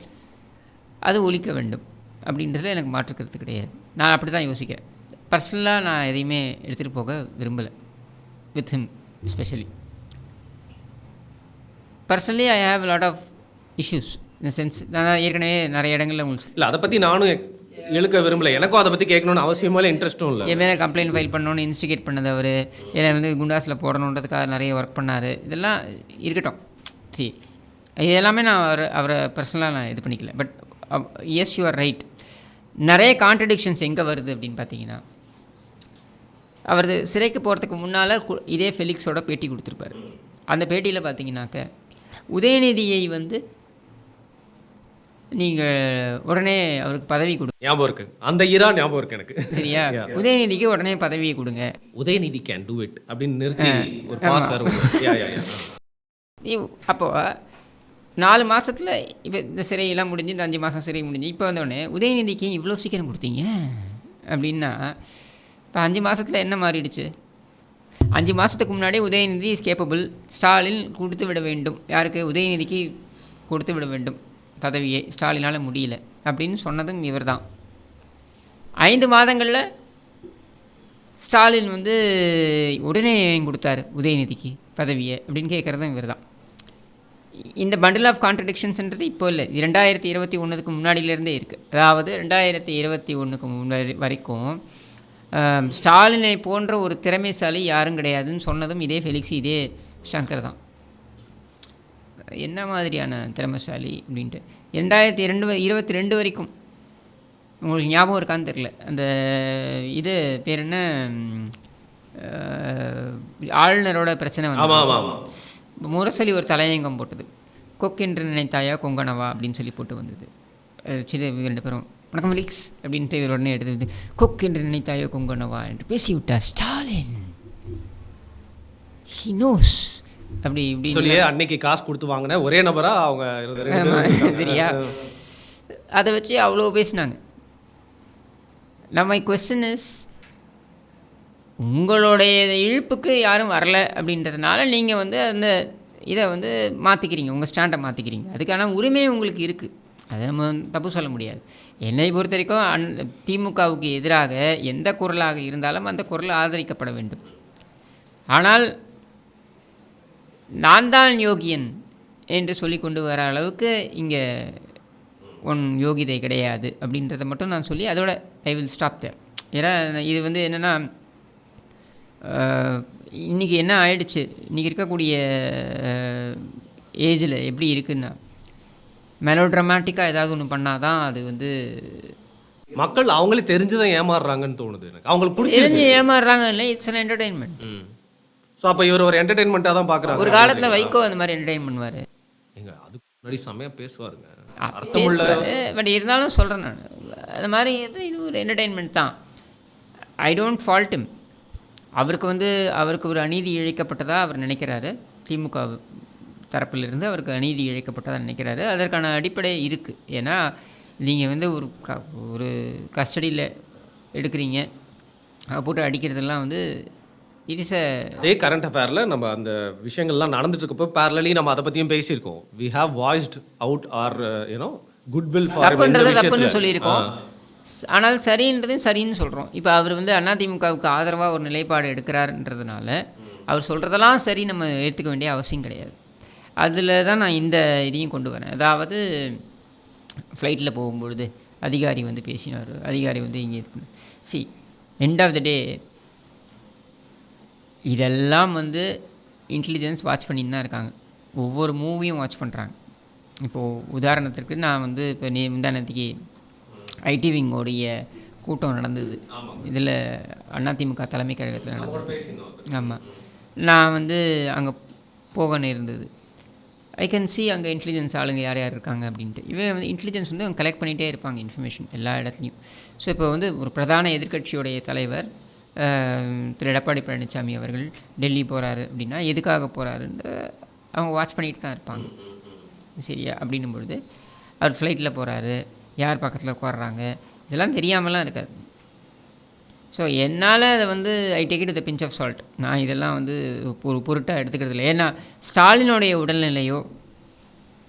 அது ஒலிக்க வேண்டும் அப்படின்றதுல எனக்கு மாற்றுக்கிறது கிடையாது. நான் அப்படி தான் யோசிக்கிறேன். பர்சனலாக நான் எதையுமே எடுத்துகிட்டு போக விரும்பலை, with him specially. Personally I have lot of issues இந்த சென்ஸ். நான் ஏற்கனவே நிறைய இடங்களில் உங்களுக்கு இல்லை அதை பற்றி நானும் இழுக்க விரும்பல, எனக்கும் அதை பற்றி கேட்கணும்னு அவசியமா இல்லை, இன்ட்ரெஸ்ட்டும் இல்லை. என் மேலே கம்ப்ளைண்ட் ஃபைல் பண்ணணும்னு இன்ஸ்டிகேட் பண்ணது அவர், என்னை வந்து குண்டாஸில் போடணுன்றதுக்காக நிறைய ஒர்க் பண்ணார். இதெல்லாம் இருக்கட்டும், சரி, இது எல்லாமே நான் அவரை பர்சனலாக நான் இது பண்ணிக்கல. But yes you are right, நிறைய கான்ட்ரடிக்ஷன்ஸ் எங்கே வருது அப்படின்னு பார்த்தீங்கன்னா, அவர் சிறைக்கு போகிறதுக்கு முன்னால் இதே ஃபெலிக்ஸோட பேட்டி கொடுத்துருப்பார். அந்த பேட்டியில் பார்த்தீங்கன்னாக்க உதயநிதியை வந்து நீங்கள் உடனே அவருக்கு பதவி கொடுங்க. ஞாபகம் இருக்கு, அந்த ஈரா ஞாபகம் இருக்கு எனக்கு. சரியா, உதயநிதிக்கு உடனே பதவியை கொடுங்க. உதயநிதி கேன் டூ இட் அப்படின்னு நிறுத்தி ஒரு பாஸ் வரும். அப்போது 4 மாதத்தில் இப்போ இந்த சிறையெல்லாம் முடிஞ்சு, இந்த 5 மாதம் சிறை முடிஞ்சு, இப்போ வந்தோடனே உதயநிதிக்கு இவ்வளோ சீக்கிரம் கொடுத்தீங்க அப்படின்னா, இப்போ 5 மாதத்தில் என்ன மாறிடுச்சு? 5 மாதத்துக்கு முன்னாடியே உதயநிதி இஸ் கேப்பபிள், ஸ்டாலின் கொடுத்து விட வேண்டும். யாருக்கு? உதயநிதிக்கு கொடுத்து விட வேண்டும் பதவியை, ஸ்டாலினால் முடியல அப்படின்னு சொன்னதும் இவர் தான். 5 மாதங்களில் ஸ்டாலின் வந்து உடனே கொடுத்தாரு உதயநிதிக்கு பதவியை அப்படின்னு கேட்குறதும் இவர் தான். இந்த பண்டில் ஆஃப் கான்ட்ரடிக்ஷன்ஸ்ன்றது இப்போ இல்லை, 2021க்கு முன்னாடியிலேருந்தே இருக்குது. அதாவது 2021க்கு முன்னாடி வரைக்கும் ஸ்டாலினை போன்ற ஒரு திறமைசாலி யாரும் கிடையாதுன்னு சொன்னதும் இதே ஃபெலிக்ஸ், இதே சங்கர் தான். என்ன மாதிரியான திறமைசாலி அப்படின்ட்டு 2022 வரைக்கும் உங்களுக்கு ஞாபகம் இருக்கான்னு தெரில, அந்த இது பேர் என்ன, ஆளுநரோட பிரச்சனை வந்து முரசொலி ஒரு தலையங்கம் போட்டது, கொக்கென்று நினைத்தாயா கொங்கனவா அப்படின்னு சொல்லி போட்டு வந்தது. சில 2 பேரும் வணக்கம் ஃபெலிக்ஸ் அப்படின்ட்டு இவர் உடனே எடுத்து வந்து கொக்கென்று நினைத்தாயோ கொங்கனவா என்று பேசிவிட்டார் ஸ்டாலின், ஹி நோஸ் அப்படி இப்படி சொல்லி அன்னைக்கு காசு கொடுத்து வாங்கின ஒரே நபரா அவங்க சரியா, அதை வச்சு அவ்வளோ பேசினாங்க. நம்ம கொஸ்டின் இஸ், உங்களுடைய இழுப்புக்கு யாரும் வரல அப்படின்றதுனால நீங்கள் வந்து அந்த இதை வந்து மாற்றிக்கிறீங்க, உங்கள் ஸ்டாண்டை மாற்றிக்கிறீங்க. அதுக்கான உரிமை உங்களுக்கு இருக்குது, அதை நம்ம தப்பு சொல்ல முடியாது. என்னை பொறுத்த வரைக்கும் திமுகவுக்கு எதிராக எந்த குரலாக இருந்தாலும் அந்த குரல் ஆதரிக்கப்பட வேண்டும். ஆனால் நான் தான் யோகியன் என்று சொல்லி கொண்டு வர அளவுக்கு இங்கே யோகிதை கிடையாது அப்படின்றத மட்டும் நான் சொல்லி அதோட ஐ வில் ஸ்டாப் தேர். ஏன்னா இது வந்து என்னென்னா, இன்றைக்கி என்ன ஆயிடுச்சு, இன்றைக்கி இருக்கக்கூடிய ஏஜில் எப்படி இருக்குன்னா, மெலோ ட்ராமாட்டிக்காக ஏதாவது ஒன்று பண்ணால் தான் அது வந்து மக்கள் அவங்களே தெரிஞ்சுதான் ஏமாறுறாங்கன்னு தோணுது எனக்கு. அவங்களுக்கு பிடிச்சி ஏமாறுறாங்க இல்லை, இட்ஸ் அன் என்டர்டெயின்மெண்ட். ஸோ அப்போ இவர் ஒரு என்டர்டெயின்மெண்ட்டாக தான் பார்க்குறாங்க. ஒரு காலத்தில் வைகோ அந்த மாதிரி என்டர்டெயின் பண்ணுவார், எங்க அதுக்கு முன்னாடி செம்மையாக பேசுவாருங்க, அர்த்தமுள்ள. பட் இருந்தாலும் சொல்கிறேன் நான், அது மாதிரி இது ஒரு என்டர்டெயின்மெண்ட் தான். I don't fault him. அவருக்கு ஒரு அநீதி இழைக்கப்பட்டதாக அவர் நினைக்கிறாரு, திமுக தரப்பிலிருந்து அவருக்கு அநீதி இழைக்கப்பட்டதாக நினைக்கிறாரு. அதற்கான அடிப்படை இருக்குது. ஏன்னா நீங்கள் வந்து ஒரு கஸ்டடியில் எடுக்கிறீங்க, போட்டு அடிக்கிறதெல்லாம் வந்து இட் இஸ் அதே கரண்ட் அஃபேரில் நம்ம அந்த விஷயங்கள்லாம் நடந்துட்டு இருக்கப்போ பேரலி நம்ம அதை பற்றியும் பேசியிருக்கோம். We have voiced out our you know good will for தப்புன்னு சொல்லியிருக்கோம். ஆனால் சரின்றதையும் சரின்னு சொல்கிறோம். இப்போ அவர் வந்து அதிமுகவுக்கு ஆதரவாக ஒரு நிலைப்பாடு எடுக்கிறாருன்றதுனால அவர் சொல்கிறதெல்லாம் சரி நம்ம எடுத்துக்க வேண்டிய அவசியம் கிடையாது. அதில் தான் நான் இந்த இதையும் கொண்டு வரேன். அதாவது ஃப்ளைட்டில் போகும்பொழுது அதிகாரி வந்து பேசினார், அதிகாரி வந்து இங்கே சி எண்ட் ஆஃப் த டே இதெல்லாம் வந்து இன்டெலிஜென்ஸ் வாட்ச் பண்ணின்னு தான் இருக்காங்க, ஒவ்வொரு மூவியும் வாட்ச் பண்ணுறாங்க. இப்போது உதாரணத்திற்கு நான் வந்து இப்போ முந்தானத்துக்கு ஐடி விங்கோடைய கூட்டம் நடந்தது, இதில் அதிமுக தலைமை கழகத்தில் நடந்தது. ஆமாம், நான் வந்து அங்கே போக நேர்ந்தது. ஐ கேன் சி அங்கே இன்டெலிஜென்ஸ் ஆளுங்க யார் யார் இருக்காங்க அப்படின்ட்டு. இவன் வந்து இன்டெலிஜென்ஸ் வந்து அவங்க கலெக்ட் பண்ணிகிட்டே இருப்பாங்க இன்ஃபர்மேஷன் எல்லா இடத்துலையும். ஸோ இப்போ வந்து ஒரு பிரதான எதிர்க்கட்சியுடைய தலைவர் திரு எடப்பாடி பழனிசாமி அவர்கள் டெல்லி போகிறாரு அப்படின்னா எதுக்காக போகிறாருன்னு அவங்க வாட்ச் பண்ணிட்டு தான் இருப்பாங்க. சரியா, அப்படின்னும் பொழுது அவர் ஃப்ளைட்டில் போகிறாரு, யார் பக்கத்தில் உட்காடுறாங்க, இதெல்லாம் தெரியாமலாம் இருக்காது. ஸோ என்னால் அதை வந்து I take it with pinch of salt. நான் இதெல்லாம் வந்து ஒரு பொருட்டாக எடுத்துக்கிறது இல்லை. ஏன்னா ஸ்டாலினுடைய உடல்நிலையோ,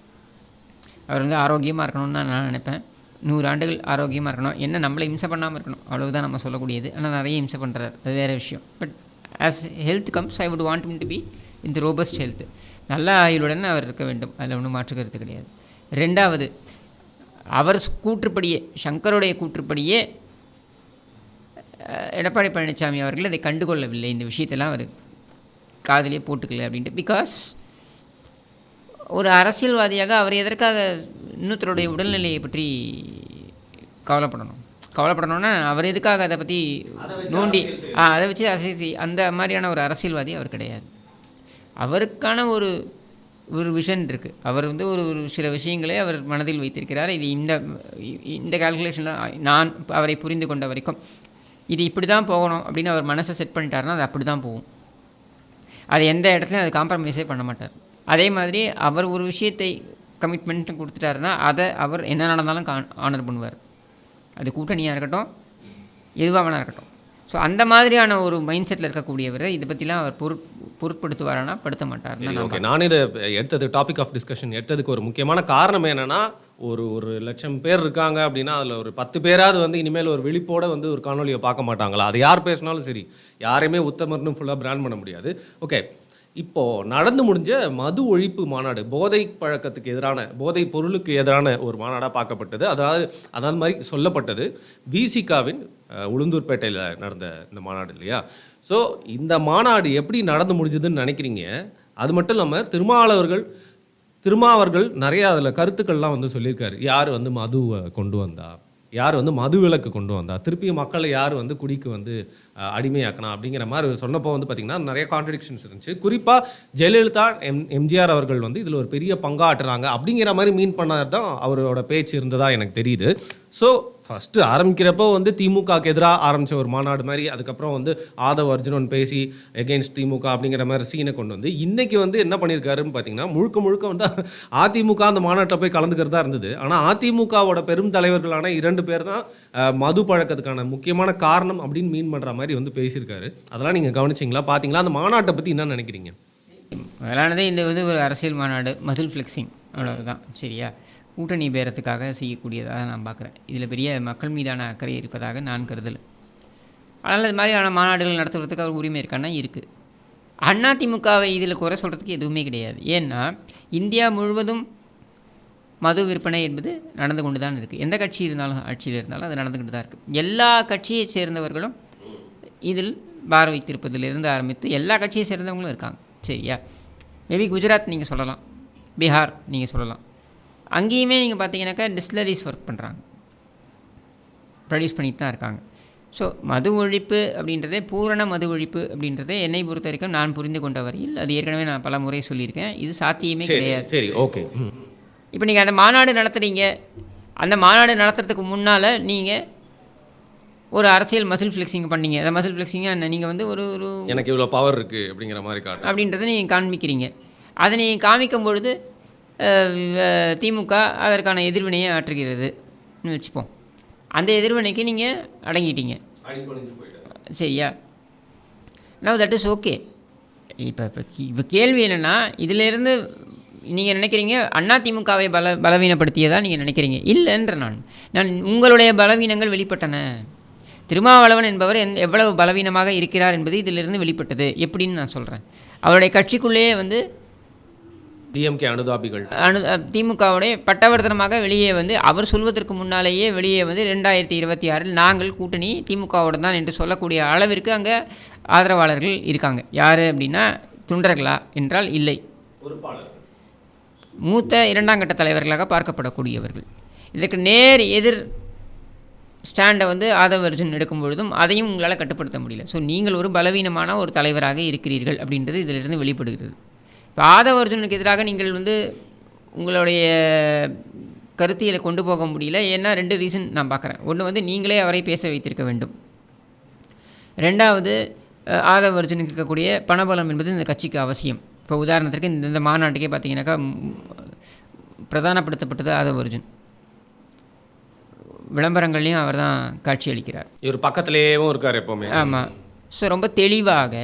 அவர் வந்து ஆரோக்கியமாக இருக்கணும்னு தான் நான் நினைப்பேன். 100 ஆண்டுகள் ஆரோக்கியமாக இருக்கணும், என்ன நம்மளை இம்சை பண்ணாமல் இருக்கணும், அவ்வளவுதான் நம்ம சொல்லக்கூடியது. ஆனால் நிறைய இம்சை பண்ணுறாரு, அது வேறு விஷயம். But as health comes I would want him to be in the robust health. நல்ல ஆயுளுடன் அவர் இருக்க வேண்டும், அதில் ஒன்றும் மாற்று கருத்து கிடையாது. ரெண்டாவது, அவர் கூற்றுப்படியே, சங்கருடைய கூற்றுப்படியே எடப்பாடி பழனிசாமி அவர்கள் அதை கண்டுகொள்ளவில்லை, இந்த விஷயத்தெல்லாம் அவர் காதிலே போட்டுக்கல அப்படின்ட்டு. பிகாஸ் ஒரு அரசியல்வாதியாக அவர் எதற்காக இன்னொருத்தருடைய உடல்நிலையை பற்றி கவலைப்படணும்னா அவர் எதுக்காக அதை பற்றி நோண்டி அதை வச்சு அரசியல் அந்த மாதிரியான ஒரு அரசியல்வாதி அவர் கிடையாது. அவருக்கான ஒரு விஷன் இருக்குது. அவர் வந்து ஒரு சில விஷயங்களை அவர் மனதில் வைத்திருக்கிறார். இது இந்த கால்குலேஷனில் நான் அவரை புரிந்து கொண்ட வரைக்கும் இது இப்படி தான் போகணும் அப்படின்னு அவர் மனசை செட் பண்ணிட்டாருன்னா அது அப்படி தான் போகும். அது எந்த இடத்துலையும் அது காம்ப்ரமைஸே பண்ண மாட்டார். அதே மாதிரி அவர் ஒரு விஷயத்தை கமிட்மெண்ட் கொடுத்துட்டாருன்னா அதை அவர் என்ன நடந்தாலும் ஆனர் பண்ணுவார். அது கூட்டணியாக இருக்கட்டும், எதுவாக வேணா இருக்கட்டும். ஸோ அந்த மாதிரியான ஒரு மைண்ட் செட்டில் இருக்கக்கூடியவர் இதை பற்றிலாம் அவர் பொருட்படுத்துவாரானா படுத்த மாட்டார். ஓகே, நான் இதை எடுத்தது டாபிக் ஆஃப் டிஸ்கஷன் எடுத்ததுக்கு ஒரு முக்கியமான காரணம் என்னென்னா, ஒரு 1,00,000 பேர் இருக்காங்க அப்படின்னா அதில் ஒரு 10 பேராவது வந்து இனிமேல் ஒரு விழிப்போடு வந்து ஒரு காணொலியை பார்க்க மாட்டாங்களா? அது யார் பேசினாலும் சரி, யாரையுமே உத்தமர்னு ஃபுல்லாக பிராண்ட் பண்ண முடியாது. ஓகே, இப்போது நடந்து முடிஞ்ச மது ஒழிப்பு மாநாடு, போதை பழக்கத்துக்கு எதிரான, போதை பொருளுக்கு எதிரான ஒரு மாநாடாக பார்க்கப்பட்டது. அதாவது மாதிரி சொல்லப்பட்டது விசிகாவின் உளுந்தூர்பேட்டையில் நடந்த இந்த மாநாடு இல்லையா? ஸோ இந்த மாநாடு எப்படி நடந்து முடிஞ்சதுன்னு நினைக்கிறீங்க? அது மட்டும் இல்லாமல் திருமாவர்கள் நிறைய அதில் கருத்துக்கள்லாம் வந்து சொல்லியிருக்காரு. யார் வந்து மதுவை கொண்டு வந்தா, யார் வந்து மது விலக்கு கொண்டு வந்தா, திருப்பியும் மக்களை யார் வந்து குடிக்கு வந்து அடிமையாக்கணும் அப்படிங்கிற மாதிரி சொன்னப்போ வந்து பார்த்திங்கன்னா நிறைய கான்ட்ரடிக்ஷன்ஸ் இருந்துச்சு. குறிப்பாக ஜெயலலிதா, எம்ஜிஆர் அவர்கள் வந்து இதில் ஒரு பெரிய பங்காற்றுறாங்க அப்படிங்கிற மாதிரி மீன் பண்ணார் தான் அவரோட பேச்சு இருந்ததா எனக்கு தெரியுது. ஸோ ஃபஸ்ட்டு ஆரம்பிக்கிறப்போ வந்து திமுகக்கு எதிராக ஆரம்பித்த ஒரு மாநாடு மாதிரி, அதுக்கப்புறம் வந்து ஆதவ் அர்ஜுனன் பேசி எகெயின்ஸ்ட் திமுக அப்படிங்கிற மாதிரி சீனை கொண்டு வந்து இன்றைக்கி வந்து என்ன பண்ணியிருக்காருன்னு பார்த்தீங்கன்னா, முழுக்க வந்து அதிமுக அந்த மாநாட்டில் போய் கலந்துக்கிறதா இருந்தது. ஆனால் அதிமுகவோட பெரும் தலைவர்களான 2 பேர் தான் மது பழக்கத்துக்கான முக்கியமான காரணம் அப்படின்னு மீன் பண்ணுற மாதிரி வந்து பேசியிருக்காரு. அதெல்லாம் நீங்கள் கவனிச்சிங்களா, பார்த்தீங்களா? அந்த மாநாட்டை பற்றி என்ன நினைக்கிறீங்க? முதலானதே இந்த வந்து ஒரு அரசியல் மாநாடு, மசில் ஃப்ளெக்ஸிங், அவ்வளவுதான். சரியா? கூட்டணி பேரத்துக்காக செய்யக்கூடியதாக நான் பார்க்குறேன். இதில் பெரிய மக்கள் மீதான அக்கறை இருப்பதாக நான் கருதலை. அதனால் இது மாதிரியான மாநாடுகள் நடத்துவதற்கு அவர் உரிமை இருக்கான்னா இருக்குது. அதிமுகவை இதில் குறை சொல்கிறதுக்கு எதுவுமே கிடையாது. ஏன்னா இந்தியா முழுவதும் மது விற்பனை என்பது நடந்து கொண்டு தான் இருக்குது. எந்த கட்சி இருந்தாலும், ஆட்சியில் இருந்தாலும் அது நடந்துக்கிட்டு தான் இருக்குது. எல்லா கட்சியை சேர்ந்தவர்களும் இதில் பார் வைத்திருப்பதிலிருந்து ஆரம்பித்து எல்லா கட்சியை சேர்ந்தவங்களும் இருக்காங்க. சரியா? மேபி குஜராத் நீங்கள் சொல்லலாம், பீகார் நீங்கள் சொல்லலாம். அங்கேயுமே நீங்கள் பார்த்தீங்கன்னாக்கா டிஸ்டிலரிஸ் ஒர்க் பண்ணுறாங்க, ப்ரொடியூஸ் பண்ணிட்டு தான் இருக்காங்க. ஸோ மது ஒழிப்பு அப்படின்றதே, பூரண மது ஒழிப்பு அப்படின்றதே என்னை பொறுத்த வரைக்கும் நான் புரிந்து கொண்ட வரையில், அது ஏற்கனவே நான் பல முறை சொல்லியிருக்கேன், இது சாத்தியமே கிடையாது. சரி, ஓகே. இப்போ நீங்கள் அந்த மாநாடு நடத்துகிறீங்க, அந்த மாநாடு நடத்துறதுக்கு முன்னால் நீங்கள் ஒரு அரசியல் மசில் ஃப்ளெக்ஸிங் பண்ணீங்க. அந்த மசில் ஃப்ளெக்ஸிங்காக நீங்கள் வந்து ஒரு எனக்கு இவ்வளோ பவர் இருக்குது அப்படிங்கிற மாதிரி காட்டு அப்படின்றத நீங்கள் காண்பிக்கிறீங்க. அதை நீங்கள் காமிக்கும் பொழுது திமுக அதற்கான எதிர்வினையை ஆற்றுகிறதுன்னு வச்சுப்போம். அந்த எதிர்வினைக்கு நீங்கள் அடங்கிட்டீங்க. சரியா? Now that is okay. இப்போ கேள்வி என்னென்னா, இதிலேருந்து நீங்கள் நினைக்கிறீங்க அதிமுகவை பலவீனப்படுத்தியதாக நீங்கள் நினைக்கிறீங்க. இல்லைன்ற நான் உங்களுடைய பலவீனங்கள் வெளிப்பட்டன. திருமாவளவன் என்பவர் எவ்வளவு பலவீனமாக இருக்கிறார் என்பது இதிலிருந்து வெளிப்பட்டது. எப்படின்னு நான் சொல்கிறேன். அவருடைய கட்சிக்குள்ளேயே வந்து டிஎம்கே அனுதாபிகள் திமுகவுடைய பட்டவர்த்தனமாக வெளியே வந்து, அவர் சொல்வதற்கு முன்னாலேயே வெளியே வந்து 2026 நாங்கள் கூட்டணி திமுகவோடு தான் என்று சொல்லக்கூடிய அளவிற்கு அங்கே ஆதரவாளர்கள் இருக்காங்க. யார் அப்படின்னா தொண்டர்களா என்றால் இல்லை, மூத்த 2ஆம் கட்ட தலைவர்களாக பார்க்கப்படக்கூடியவர்கள். இதற்கு நேர் எதிர் ஸ்டாண்டை வந்து ஆதவ் அர்ஜுன் எடுக்கும் பொழுதும் அதையும் உங்களால் கட்டுப்படுத்த முடியல. ஸோ நீங்கள் ஒரு பலவீனமான ஒரு தலைவராக இருக்கிறீர்கள் அப்படின்றது இதிலிருந்து வெளிப்படுகிறது. இப்போ ஆதவ் அர்ஜுனுக்கு எதிராக நீங்கள் வந்து உங்களுடைய கருத்தியலை கொண்டு போக முடியல. ஏன்னா 2 ரீசன் நான் பார்க்குறேன். ஒன்று வந்து நீங்களே அவரை பேச வைத்திருக்க வேண்டும். 2வது ஆதவ் அர்ஜுனுக்கு இருக்கக்கூடிய பணபலம் என்பது இந்த கட்சிக்கு அவசியம். இப்போ உதாரணத்திற்கு இந்த மாநாட்டுக்கே பார்த்தீங்கன்னாக்கா பிரதானப்படுத்தப்பட்டது ஆதவ் அர்ஜுன். விளம்பரங்கள்லையும் அவர் தான் காட்சி அளிக்கிறார். இவர் பக்கத்துலேயும் இருக்கார் எப்போவுமே. ஆமாம். ஸோ ரொம்ப தெளிவாக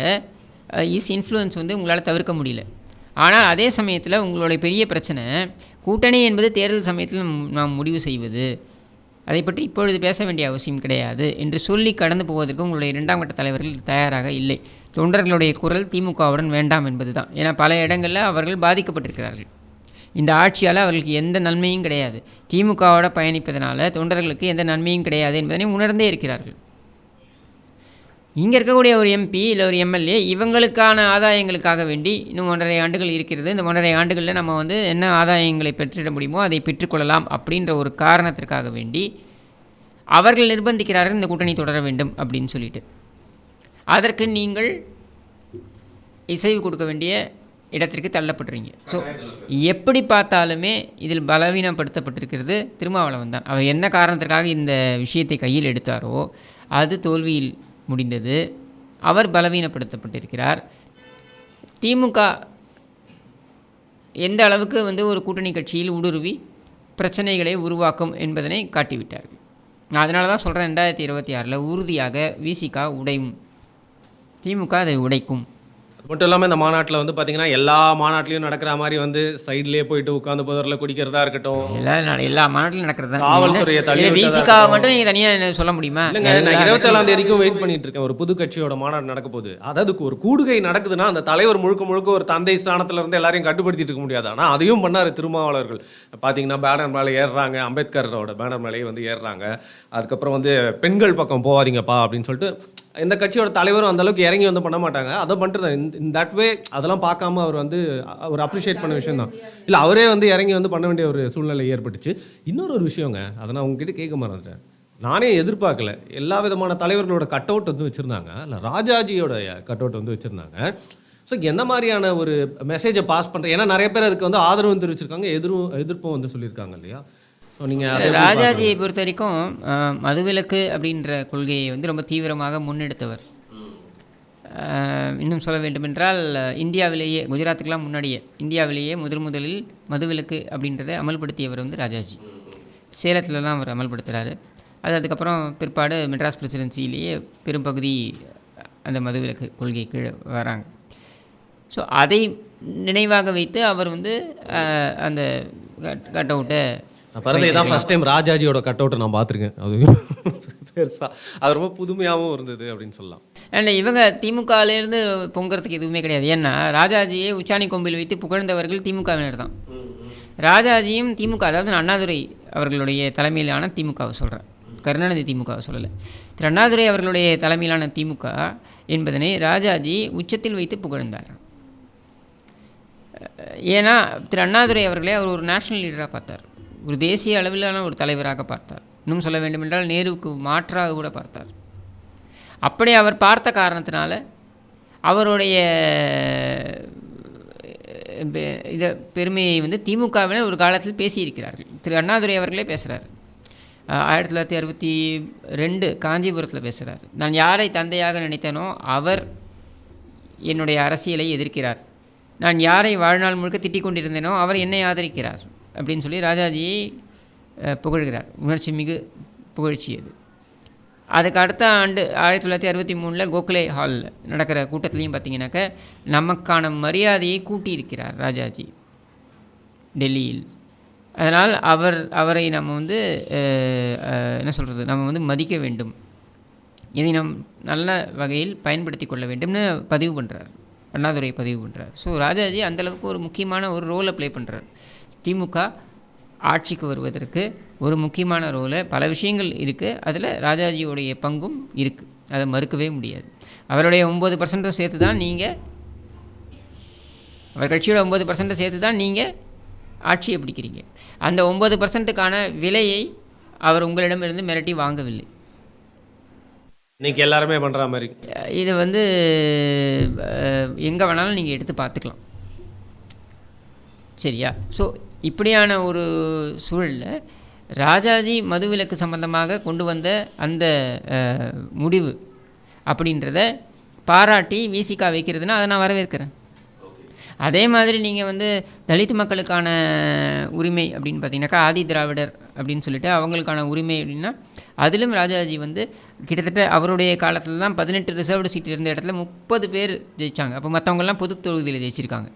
இன்ஃப்ளூயன்ஸ் வந்து உங்களால் தவிர்க்க முடியல. ஆனால் அதே சமயத்தில் உங்களுடைய பெரிய பிரச்சனை, கூட்டணி என்பது தேர்தல் சமயத்தில் நாம் முடிவு செய்வது. அதை பற்றி இப்பொழுது பேச வேண்டிய அவசியம் கிடையாது என்று சொல்லி கடந்து போவதற்கு உங்களுடைய 2ஆம் கட்ட தலைவர்கள் தயாராக இல்லை. தொண்டர்களுடைய குரல் திமுகவுடன் வேண்டாம் என்பது தான். ஏன்னா பல இடங்களில் அவர்கள் பாதிக்கப்பட்டிருக்கிறார்கள். இந்த ஆட்சியால் அவர்களுக்கு எந்த நன்மையும் கிடையாது. திமுகவோட பயணிப்பதனால தொண்டர்களுக்கு எந்த நன்மையும் கிடையாது என்பதனை உணர்ந்தே இருக்கிறார்கள். இங்கே இருக்கக்கூடிய ஒரு எம்பி இல்லை ஒரு எம்எல்ஏ இவங்களுக்கான ஆதாயங்களுக்காக வேண்டி இன்னும் 1.5 ஆண்டுகள் இருக்கிறது, இந்த 1.5 ஆண்டுகளில் நம்ம வந்து என்ன ஆதாயங்களை பெற்றிட முடியுமோ அதை பெற்றுக்கொள்ளலாம் அப்படின்ற ஒரு காரணத்திற்காக வேண்டி அவர்கள் நிர்பந்திக்கிறார்கள் இந்த கூட்டணி தொடர வேண்டும் அப்படின்னு சொல்லிட்டு. அதற்கு நீங்கள் இசைவு கொடுக்க வேண்டிய இடத்திற்கு தள்ளப்படுறீங்க. ஸோ எப்படி பார்த்தாலுமே இதில் பலவீனப்படுத்தப்பட்டிருக்கிறது திருமாவளவன் தான். அவர் என்ன காரணத்திற்காக இந்த விஷயத்தை கையில் எடுத்தாரோ அது தோல்வியில் முடிந்தது. அவர் பலவீனப்படுத்தப்பட்டிருக்கிறார். திமுக எந்த அளவுக்கு வந்து ஒரு கூட்டணி கட்சியில் ஊடுருவி பிரச்சனைகளை உருவாக்கும் என்பதனை காட்டிவிட்டார்கள். அதனால தான் சொல்கிறேன், 2026 உறுதியாக விசிக உடையும், திமுக அதை உடைக்கும். அது மட்டும் இல்லாமல் இந்த மாநாட்டில் வந்து பார்த்தீங்கன்னா எல்லா மாநாட்டிலையும் நடக்கிற மாதிரி வந்து சைட்லேயே போயிட்டு உட்காந்து புதரில் குடிக்கிறதா இருக்கட்டும், எல்லா மாநாட்டிலும் நடக்கிறது தான். காவல்துறையை தள்ளி விசிகா மட்டும் நீங்கள் தனியாக சொல்ல முடியுமா? இல்லைங்க, நான் 27ஆம் தேதிக்கும் வெயிட் பண்ணிட்டு இருக்கேன். ஒரு புது கட்சியோட மாநாடு நடக்க போகுது. அதாவது ஒரு கூடுகை நடக்குதுன்னா அந்த தலைவர் முழுக்க முழுக்க ஒரு தந்தை ஸ்தானத்துல இருந்து எல்லாரையும் கட்டுப்படுத்திட்டு இருக்க முடியாது. ஆனால் அதையும் பண்ணார் திருமாவளவர்கள். பார்த்தீங்கன்னா பேனர் மேலே ஏறுறாங்க, அம்பேத்கரோட பேனர் மேலேயே வந்து ஏறுறாங்க. அதுக்கப்புறம் வந்து பெண்கள் பக்கம் போகாதீங்கப்பா அப்படின்னு சொல்லிட்டு இந்த கட்சியோட தலைவரும் அந்த அளவுக்கு இறங்கி வந்து பண்ண மாட்டாங்க. அதை பண்ணுறது இன் தட் வே அதெல்லாம் பார்க்காம அவர் வந்து அவர் அப்ரிஷியேட் பண்ண விஷயம் தான். இல்லை அவரே வந்து இறங்கி வந்து பண்ண வேண்டிய ஒரு சூழ்நிலை ஏற்பட்டுச்சு. இன்னொரு விஷயங்க, அதை நான் உங்ககிட்ட கேட்க மறந்துட்டேன். நானே எதிர்பார்க்கல. எல்லா விதமான தலைவர்களோட கட் அவுட் வந்து வச்சுருந்தாங்க. இல்லை ராஜாஜியோட கட் அவுட் வந்து வச்சுருந்தாங்க. ஸோ என்ன மாதிரியான ஒரு மெசேஜை பாஸ் பண்ணுறேன்? ஏன்னா நிறைய பேர் அதுக்கு வந்து ஆதரவு தெரிவிச்சிருக்காங்க, எதிர்ப்பும் வந்து சொல்லியிருக்காங்க இல்லையா? ஸோ நீங்கள் ராஜாஜியை பொறுத்த வரைக்கும் மதுவிலக்கு அப்படின்ற கொள்கையை வந்து ரொம்ப தீவிரமாக முன்னெடுத்தவர். இன்னும் சொல்ல வேண்டுமென்றால் இந்தியாவிலேயே, குஜராத்துக்கெலாம் முன்னாடியே இந்தியாவிலேயே முதலில் மதுவிலக்கு அப்படின்றத அமல்படுத்தியவர் வந்து ராஜாஜி. சேலத்தில் தான் அவர் அமல்படுத்துகிறாரு. அதுக்கப்புறம் பிற்பாடு மெட்ராஸ் பிரசிடென்சியிலேயே பெரும்பகுதி அந்த மதுவிலக்கு கொள்கை கீழே வராங்க. ஸோ அதை நினைவாக வைத்து அவர் வந்து அந்த கட் அவுட்டை பரவாயில்ல, இதான் ஃபர்ஸ்ட் டைம் ராஜாஜியோட கட் அவுட்டை நான் பார்த்துருக்கேன். அது பெருசாக அது ரொம்ப புதுமையாகவும் இருந்தது அப்படின்னு சொல்லலாம். அண்ட் இவங்க திமுகலேருந்து பொங்குறதுக்கு எதுவுமே கிடையாது. ஏன்னா ராஜாஜியை உச்சாணி கொம்பில் வைத்து புகழ்ந்தவர்கள் திமுகவினர் தான். ராஜாஜியும் திமுக, அதாவது அண்ணாதுரை அவர்களுடைய தலைமையிலான திமுகவை சொல்கிறேன், கருணாநிதி திமுகவை சொல்லலை. திரு அண்ணாதுரை அவர்களுடைய தலைமையிலான திமுக என்பதனை ராஜாஜி உச்சத்தில் வைத்து புகழ்ந்தார். ஏன்னா திரு அண்ணாதுரை அவர்களே அவர் ஒரு நேஷனல் லீடராக பார்த்தார், ஒரு தேசிய அளவிலான ஒரு தலைவராக பார்த்தார். இன்னும் சொல்ல வேண்டுமென்றால் நேருவுக்கு மாற்றாக கூட பார்த்தார். அப்படி அவர் பார்த்த காரணத்தினால அவருடைய இதை பெருமையை வந்து திமுகவினர் ஒரு காலத்தில் பேசியிருக்கிறார்கள். திரு அண்ணாதுரை அவர்களே பேசுகிறார். 1962 காஞ்சிபுரத்தில் பேசுகிறார். நான் யாரை தந்தையாக நினைத்தேனோ அவர் என்னுடைய அரசியலை எதிர்க்கிறார். நான் யாரை வாழ்நாள் முழுக்க திட்டிக் கொண்டிருந்தேனோ அவர் என்னை ஆதரிக்கிறார் அப்படின்னு சொல்லி ராஜாஜியை புகழ்கிறார். உணர்ச்சி மிகு புகழ்ச்சி அது. அதுக்கு அடுத்த ஆண்டு 1963 கோகலே ஹாலில் நடக்கிற கூட்டத்துலேயும் பார்த்திங்கனாக்கா நமக்கான மரியாதையை கூட்டியிருக்கிறார் ராஜாஜி டெல்லியில். அதனால் அவரை நம்ம வந்து என்ன சொல்கிறது, நம்ம வந்து மதிக்க வேண்டும், இதை நம் நல்ல வகையில் பயன்படுத்தி கொள்ள வேண்டும்னு பதிவு பண்ணுறார், அண்ணாதுரை பதிவு பண்ணுறார். ஸோ ராஜாஜி அந்தளவுக்கு ஒரு முக்கியமான ஒரு ரோலை ப்ளே பண்ணுறார். திமுக ஆட்சிக்கு வருவதற்கு ஒரு முக்கியமான ரோலை, பல விஷயங்கள் இருக்குது, அதில் ராஜாஜியோடைய பங்கும் இருக்குது, அதை மறுக்கவே முடியாது. அவருடைய 9% சேர்த்து தான் நீங்கள், அவர் கட்சியோட 9% சேர்த்து தான் நீங்கள் ஆட்சியை பிடிக்கிறீங்க. அந்த 9%க்கான விலையை அவர் உங்களிடமிருந்து மிரட்டி வாங்கவில்லை. இன்றைக்கி எல்லாருமே பண்ணுற மாதிரி இது வந்து எங்கே வேணாலும் நீங்கள் எடுத்து பார்த்துக்கலாம், சரியா? ஸோ இப்படியான ஒரு சூழலில் ராஜாஜி மதுவிலக்கு சம்பந்தமாக கொண்டு வந்த அந்த முடிவு அப்படின்றத பாராட்டி விசிகா வைக்கிறதுனா அதை நான் வரவேற்கிறேன். அதே மாதிரி நீங்கள் வந்து தலித் மக்களுக்கான உரிமை அப்படின்னு பார்த்தீங்கன்னாக்கா ஆதி திராவிடர் அப்படின்னு சொல்லிட்டு அவங்களுக்கான உரிமை அப்படின்னா அதிலும் ராஜாஜி வந்து கிட்டத்தட்ட அவருடைய காலத்தில் தான் 18 ரிசர்வ்டு சீட் இருந்த இடத்துல 30 பேர் ஜெயித்தாங்க. அப்போ மற்றவங்கெல்லாம் பொது தொகுதியில் ஜெயிச்சிருக்காங்க.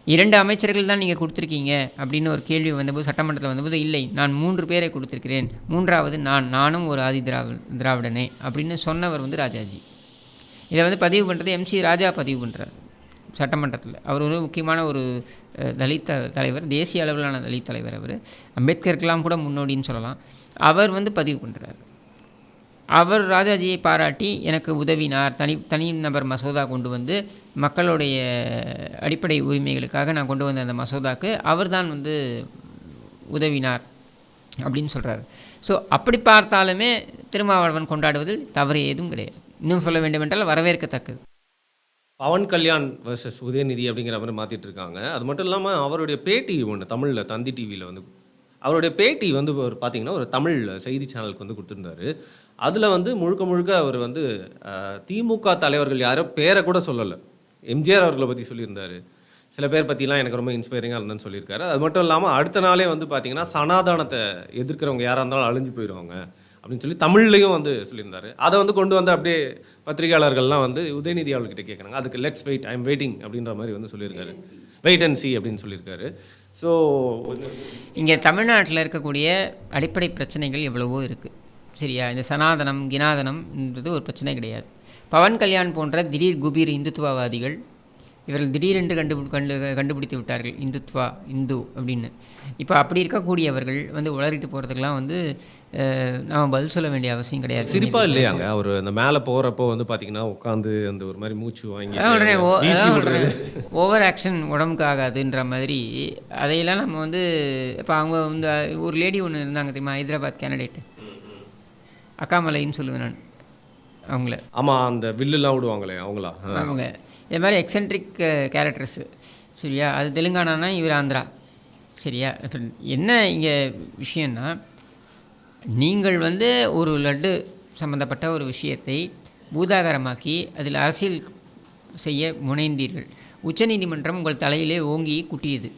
2 அமைச்சர்கள் தான் நீங்கள் கொடுத்துருக்கீங்க அப்படின்னு ஒரு கேள்வி வந்தபோது, சட்டமன்றத்தில் வந்தபோது, இல்லை நான் 3 பேரை கொடுத்துருக்கிறேன், 3வது நானும் ஒரு ஆதி திராவிடனே அப்படின்னு சொன்னவர் வந்து ராஜாஜி. இதை வந்து பதிவு பண்ணுறது MC ராஜா பதிவு பண்ணுறார் சட்டமன்றத்தில். அவர் ஒரு முக்கியமான ஒரு தலித் தலைவர், தேசிய அளவிலான தலித் தலைவர். அவர் அம்பேத்கருக்கெல்லாம் கூட முன்னோடின்னு சொல்லலாம். அவர் வந்து பதிவு பண்ணுறார். அவர் ராஜாஜியை பாராட்டி எனக்கு உதவினார், தனி நபர் மசோதா கொண்டு வந்து மக்களுடைய அடிப்படை உரிமைகளுக்காக நான் கொண்டு வந்த அந்த மசோதாக்கு அவர் தான் வந்து உதவினார் அப்படின்னு சொல்கிறார். ஸோ அப்படி பார்த்தாலுமே திருமாவளவன் கொண்டாடுவதில் தவறு ஏதும் கிடையாது. இன்னும் சொல்ல வேண்டுமென்றால் வரவேற்கத்தக்கது. பவன் கல்யாண் வர்சஸ் உதயநிதி அப்படிங்கிற மாதிரி மாற்றிட்டு இருக்காங்க. அது மட்டும் இல்லாமல் அவருடைய பேட்டி ஒன்று தமிழில் தந்தி டிவியில் வந்து அவருடைய பேட்டி வந்து ஒரு பார்த்தீங்கன்னா ஒரு தமிழ் செய்தி சேனலுக்கு வந்து கொடுத்துருந்தாரு. அதில் வந்து முழுக்க முழுக்க அவர் வந்து திமுக தலைவர்கள் யாரோ பேரை கூட சொல்லலை, எம்ஜிஆர் அவர்களை பற்றி சொல்லியிருந்தார். சில பேர் பற்றிலாம் எனக்கு ரொம்ப இன்ஸ்பைரிங்காக இருந்தேன்னு சொல்லியிருக்காரு. அது மட்டும் இல்லாமல் அடுத்த நாளே வந்து பார்த்தீங்கன்னா சனாதானத்தை எதிர்க்கிறவங்க யாராக இருந்தாலும் அழிஞ்சு போயிடுவாங்க அப்படின்னு சொல்லி தமிழ்லையும் வந்து சொல்லியிருந்தாரு. அதை வந்து கொண்டு வந்து அப்படியே பத்திரிகையாளர்கள்லாம் வந்து உதயநிதி அவர்கிட்ட கேட்குறாங்க. அதுக்கு let's wait, I am waiting அப்படின்ற மாதிரி வந்து சொல்லியிருக்காரு. வெயிட் அண்ட் சி அப்படின்னு சொல்லியிருக்காரு. ஸோ இங்கே தமிழ்நாட்டில் இருக்கக்கூடிய அடிப்படை பிரச்சனைகள் எவ்வளவோ இருக்குது, சரியா? இந்த சனாதனம் கினாதனம்ன்றது ஒரு பிரச்சனை கிடையாது. பவன் கல்யாண் போன்ற திடீர் குபீர் இந்துத்துவவாதிகள் இவர்கள் திடீரென்று கண்டுபிடித்து விட்டார்கள் இந்து அப்படின்னு. இப்போ அப்படி இருக்கக்கூடியவர்கள் வந்து உளறிட்டு போகிறதுக்கெலாம் வந்து நாம் பதில் சொல்ல வேண்டிய அவசியம் கிடையாது. சிரிப்பாக இல்லையாங்க அவர் அந்த மேலே போகிறப்போ வந்து பார்த்தீங்கன்னா உட்காந்து அந்த ஒரு மாதிரி மூச்சு வாங்கி ஓவர் ஆக்ஷன் உடம்புக்கு ஆகாதுன்ற மாதிரி அதையெல்லாம் நம்ம வந்து இப்போ அவங்க இந்த ஒரு லேடி ஒன்று இருந்தாங்க தெரியுமா, ஹைதராபாத் கேண்டிடேட்டு, அக்காமலைன்னு சொல்லுவேன் நான் அவங்கள. ஆமாம், அந்த வில்லுலாம் விடுவாங்களே அவங்களா? அவங்க இது மாதிரி எக்ஸென்ட்ரிக் கேரக்டர்ஸு, சரியா? அது தெலுங்கானானா இவர் ஆந்திரா, சரியா? இப்போ என்ன இங்கே விஷயம்னா, நீங்கள் வந்து ஒரு லட்டு சம்மந்தப்பட்ட ஒரு விஷயத்தை பூதாகரமாக்கி அதில் அரசியல் செய்ய முனைந்தீர்கள். உச்சநீதிமன்றம் உங்கள் தலையிலே ஓங்கி குட்டியது.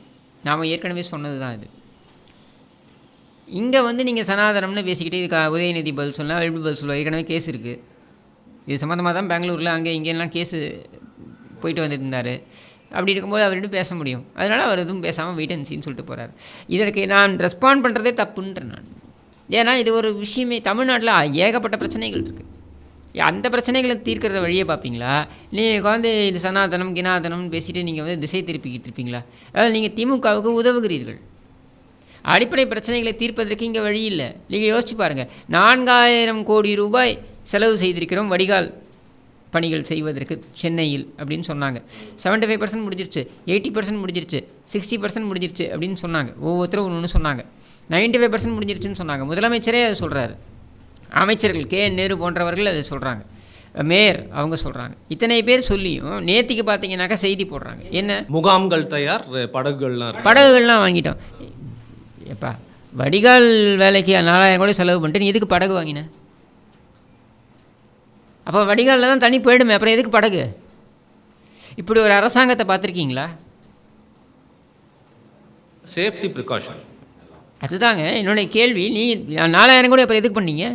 நாம் ஏற்கனவே சொன்னது தான் இது. இங்கே வந்து நீங்கள் சனாதனம்னு பேசிக்கிட்டு இதுக்கு உதயநிதி பதில் சொன்னால் எப்படி பதில் சொல்லுவாங்க? ஏற்கனவே கேஸ் இருக்குது இது சம்மந்தமாக தான். பெங்களூரில் அங்கே இங்கெல்லாம் கேஸு போயிட்டு வந்துருந்தார். அப்படி இருக்கும்போது அவர்கிட்ட பேச முடியும். அதனால் அவர் எதுவும் பேசாமல் வெயிட் அண்ட் சீன்னு சொல்லிட்டு போகிறார். இதற்கு நான் ரெஸ்பாண்ட் பண்ணுறதே தப்புன்றேன் நான். ஏன்னா இது ஒரு விஷயமே, தமிழ்நாட்டில் ஏகப்பட்ட பிரச்சனைகள் இருக்குது. அந்த பிரச்சனைகளை தீர்க்கிற வழியை பார்ப்பீங்களா? நீங்கள் வந்து இது சனாதனம் கினாதனம்னு பேசிட்டு நீங்கள் வந்து திசை திருப்பிக்கிட்டு இருப்பீங்களா? அதாவது நீங்கள் திமுகவுக்கு உதவுகிறீர்கள். அடிப்படை பிரச்சனைகளை தீர்ப்பதற்கு இங்கே வழி இல்லை. நீங்கள் யோசிச்சு பாருங்கள். 4000 கோடி ரூபாய் செலவு செய்திருக்கிறோம் வடிகால் பணிகள் செய்வதற்கு சென்னையில் அப்படின்னு சொன்னாங்க. 75% முடிஞ்சிருச்சு, 80% முடிஞ்சிருச்சு, 60% முடிஞ்சிருச்சு அப்படின்னு சொன்னாங்க. ஒவ்வொருத்தரும் ஒன்று சொன்னாங்க. 95% முடிஞ்சிருச்சுன்னு சொன்னாங்க. முதலமைச்சரே அதை சொல்கிறாரு. அமைச்சர்கள் KN நேரு போன்றவர்கள் அதை சொல்கிறாங்க. மேயர் அவங்க சொல்கிறாங்க. இத்தனை பேர் சொல்லியும் நேத்திக்கு பார்த்தீங்கன்னாக்கா செய்தி போடுறாங்க. என்ன முகாம்கள் தயார், படகுகள்லாம் வாங்கிட்டோம். எப்பா வடிகால் வேலைக்கு 4000 கோடி செலவு பண்ணிட்டு நீ எதுக்கு படகு வாங்கினேன்? அப்போ வடிகாலில் தான் தண்ணி போயிடுமே, அப்புறம் எதுக்கு படகு? இப்படி ஒரு அரசாங்கத்தை பார்த்துருக்கீங்களா? சேஃப்டி ப்ரிகாஷன் அதுதாங்க என்னுடைய கேள்வி. நீ 4000 கோடி அப்புறம் எதுக்கு பண்ணீங்க?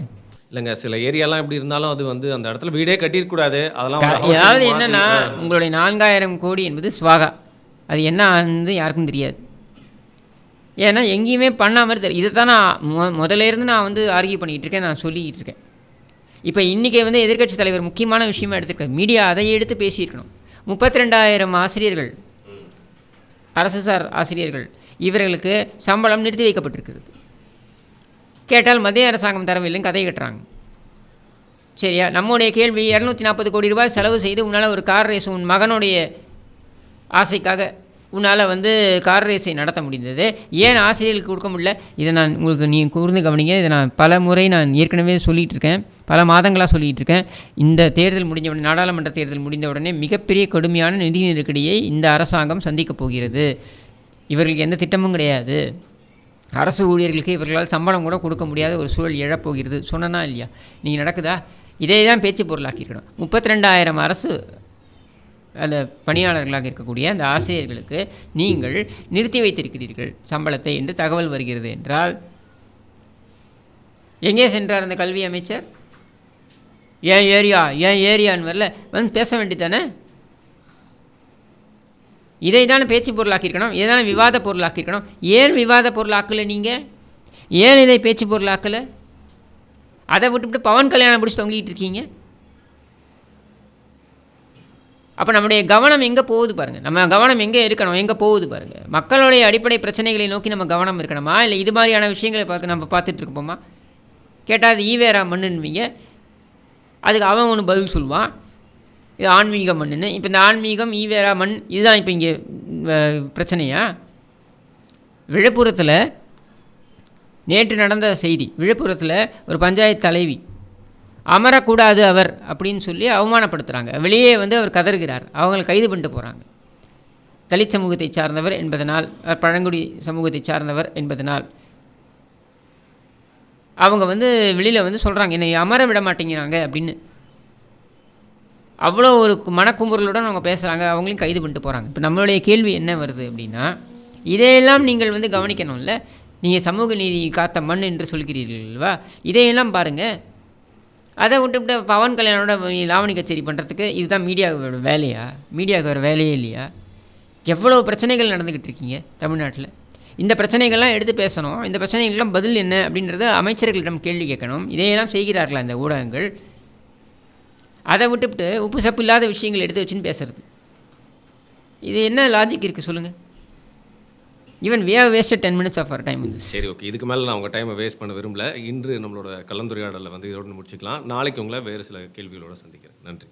இல்லைங்க, சில ஏரியாலாம் எப்படி இருந்தாலும் அது வந்து அந்த இடத்துல வீடே கட்டியிருக்கூடாது. அதெல்லாம் அதாவது என்னென்னா உங்களுடைய 4000 கோடி என்பது ஸ்வாகா. அது என்ன வந்து யாருக்கும் தெரியாது. ஏன்னா எங்கேயுமே பண்ணாமல் மாதிரி தெரியும். இதை தான் நான் முதல்ல இருந்து நான் வந்து ஆர்கியூ பண்ணிக்கிட்டு இருக்கேன், நான் சொல்லிக்கிட்டு இருக்கேன். இப்போ இன்றைக்கி வந்து எதிர்க்கட்சி தலைவர் முக்கியமான விஷயமா எடுத்துருக்காரு. மீடியா அதை எடுத்து பேசியிருக்கணும். 32,000 ஆசிரியர்கள், அரசுசார் ஆசிரியர்கள், இவர்களுக்கு சம்பளம் நிறுத்தி வைக்கப்பட்டிருக்கிறது. கேட்டால் மத்திய அரசாங்கம் தரவில்லைன்னு கதை கட்டுறாங்க. சரியா? நம்முடைய கேள்வி 240 கோடி ரூபாய் செலவு செய்து உன்னால் ஒரு கார் ரேஸ் உன் மகனுடைய ஆசைக்காக உன்னால் வந்து கார் ரேஸை நடத்த முடிந்தது, ஏன் ஆசிரியர்களுக்கு கொடுக்க முடியல? இதை நான் உங்களுக்கு கூர்ந்து கவனிங்க. இதை நான் பல முறை நான் ஏற்கனவே சொல்லிகிட்டு இருக்கேன், பல மாதங்களாக சொல்லிகிட்டு இருக்கேன். இந்த தேர்தல் முடிஞ்ச உடனே, நாடாளுமன்ற தேர்தல் முடிந்த உடனே மிகப்பெரிய கடுமையான நிதி நெருக்கடியை இந்த அரசாங்கம் சந்திக்கப் போகிறது. இவர்களுக்கு எந்த திட்டமும் கிடையாது. அரசு ஊழியர்களுக்கு இவர்களால் சம்பளம் கூட கொடுக்க முடியாத ஒரு சூழல் எழப்போகிறது. சொன்னா இல்லையா? நீங்கள் நடக்குதா? இதே தான் பேச்சு பொருளாக்கியிருக்கணும். 32,000 அரசு அந்த பணியாளர்களாக இருக்கக்கூடிய அந்த ஆசிரியர்களுக்கு நீங்கள் நிறுத்தி வைத்திருக்கிறீர்கள் சம்பளத்தை என்று தகவல் வருகிறது என்றால் எங்கே சென்றார் அந்த கல்வி அமைச்சர்? ஏன் ஏரியான்னு வரல, வந்து பேச வேண்டியதானே? இதை தானே பேச்சு பொருளாக்கியிருக்கணும், இதை தானே விவாத பொருளாக்கியிருக்கணும். ஏன் விவாத பொருளாக்கலை நீங்கள்? ஏன் இதை பேச்சு பொருளாக்கலை? அதை விட்டுவிட்டு பவன் கல்யாணம் பிடிச்சி தொங்கிட்டு இருக்கீங்க. அப்போ நம்முடைய கவனம் எங்கே போகுது பாருங்கள். நம்ம கவனம் எங்கே இருக்கணும், எங்கே போகுது பாருங்கள். மக்களுடைய அடிப்படை பிரச்சனைகளை நோக்கி நம்ம கவனம் இருக்கணுமா, இல்லை இது மாதிரியான விஷயங்களை நம்ம பார்த்துட்டு இருப்போமா? கேட்டால் அது ஈவேரா மண்ணுன்னுவீங்க, அதுக்கு அவன் ஒன்று பதில் சொல்லுவான், இது ஆன்மீக மண்ணுன்னு. இப்போ இந்த ஆன்மீகம் ஈவேரா மண் இதுதான் இப்போ இங்கே பிரச்சனையா? விழுப்புரத்தில் நேற்று நடந்த செய்தி, விழுப்புரத்தில் ஒரு பஞ்சாயத்து தலைவி அமரக்கூடாது அவர் அப்படின்னு சொல்லி அவமானப்படுத்துகிறாங்க. வெளியே வந்து அவர் கதறுகிறார், அவங்களை கைது பண்ணிட்டு போகிறாங்க. தலித் சமூகத்தை சார்ந்தவர் என்பதனால், பழங்குடி சமூகத்தை சார்ந்தவர் என்பதனால் அவங்க வந்து வெளியில் வந்து சொல்கிறாங்க, என்னை அமர விட மாட்டேங்கிறாங்க அப்படின்னு. அவ்வளோ ஒரு மனக்குமுறலுடன் அவங்க பேசுகிறாங்க, அவங்களையும் கைது பண்ணிட்டு போகிறாங்க. இப்போ நம்மளுடைய கேள்வி என்ன வருது அப்படின்னா, இதையெல்லாம் நீங்கள் வந்து கவனிக்கணும்ல. நீங்கள் சமூக நீதி காத்த மண் என்று சொல்கிறீர்கள் அல்லவா, இதையெல்லாம் பாருங்கள். அதை விட்டுவிட்டு பவன் கல்யாணோட லாவணி கச்சேரி பண்ணுறதுக்கு இதுதான் மீடியாவோட வேலையா? மீடியாவுக்கு வேறு வேலையே இல்லையா? எவ்வளோ பிரச்சனைகள் நடந்துக்கிட்டு இருக்கீங்க தமிழ்நாட்டில். இந்த பிரச்சனைகள்லாம் எடுத்து பேசணும், இந்த பிரச்சனைகள்லாம் பதில் என்ன அப்படின்றத அமைச்சர்களிடம் கேள்வி கேட்கணும். இதையெல்லாம் செய்கிறார்களா இந்த ஊடகங்கள்? அதை விட்டுவிட்டு உப்பு சப்பு இல்லாத விஷயங்கள் எடுத்து வச்சுன்னு பேசுறது, இது என்ன லாஜிக் இருக்குது சொல்லுங்கள்? Even we have wasted 10 minutes of our time in this. சரி, ஓகே. இதுக்கு மேலே நான் உங்கள் டைமை வேஸ்ட் பண்ண விரும்பல. இன்று நம்மளோட கலந்துரையாடலை வந்து இதோடு முடிச்சுக்கலாம். நாளைக்கு உங்களை வேறு சில கேள்விகளோடு சந்திக்கிறேன். நன்றி.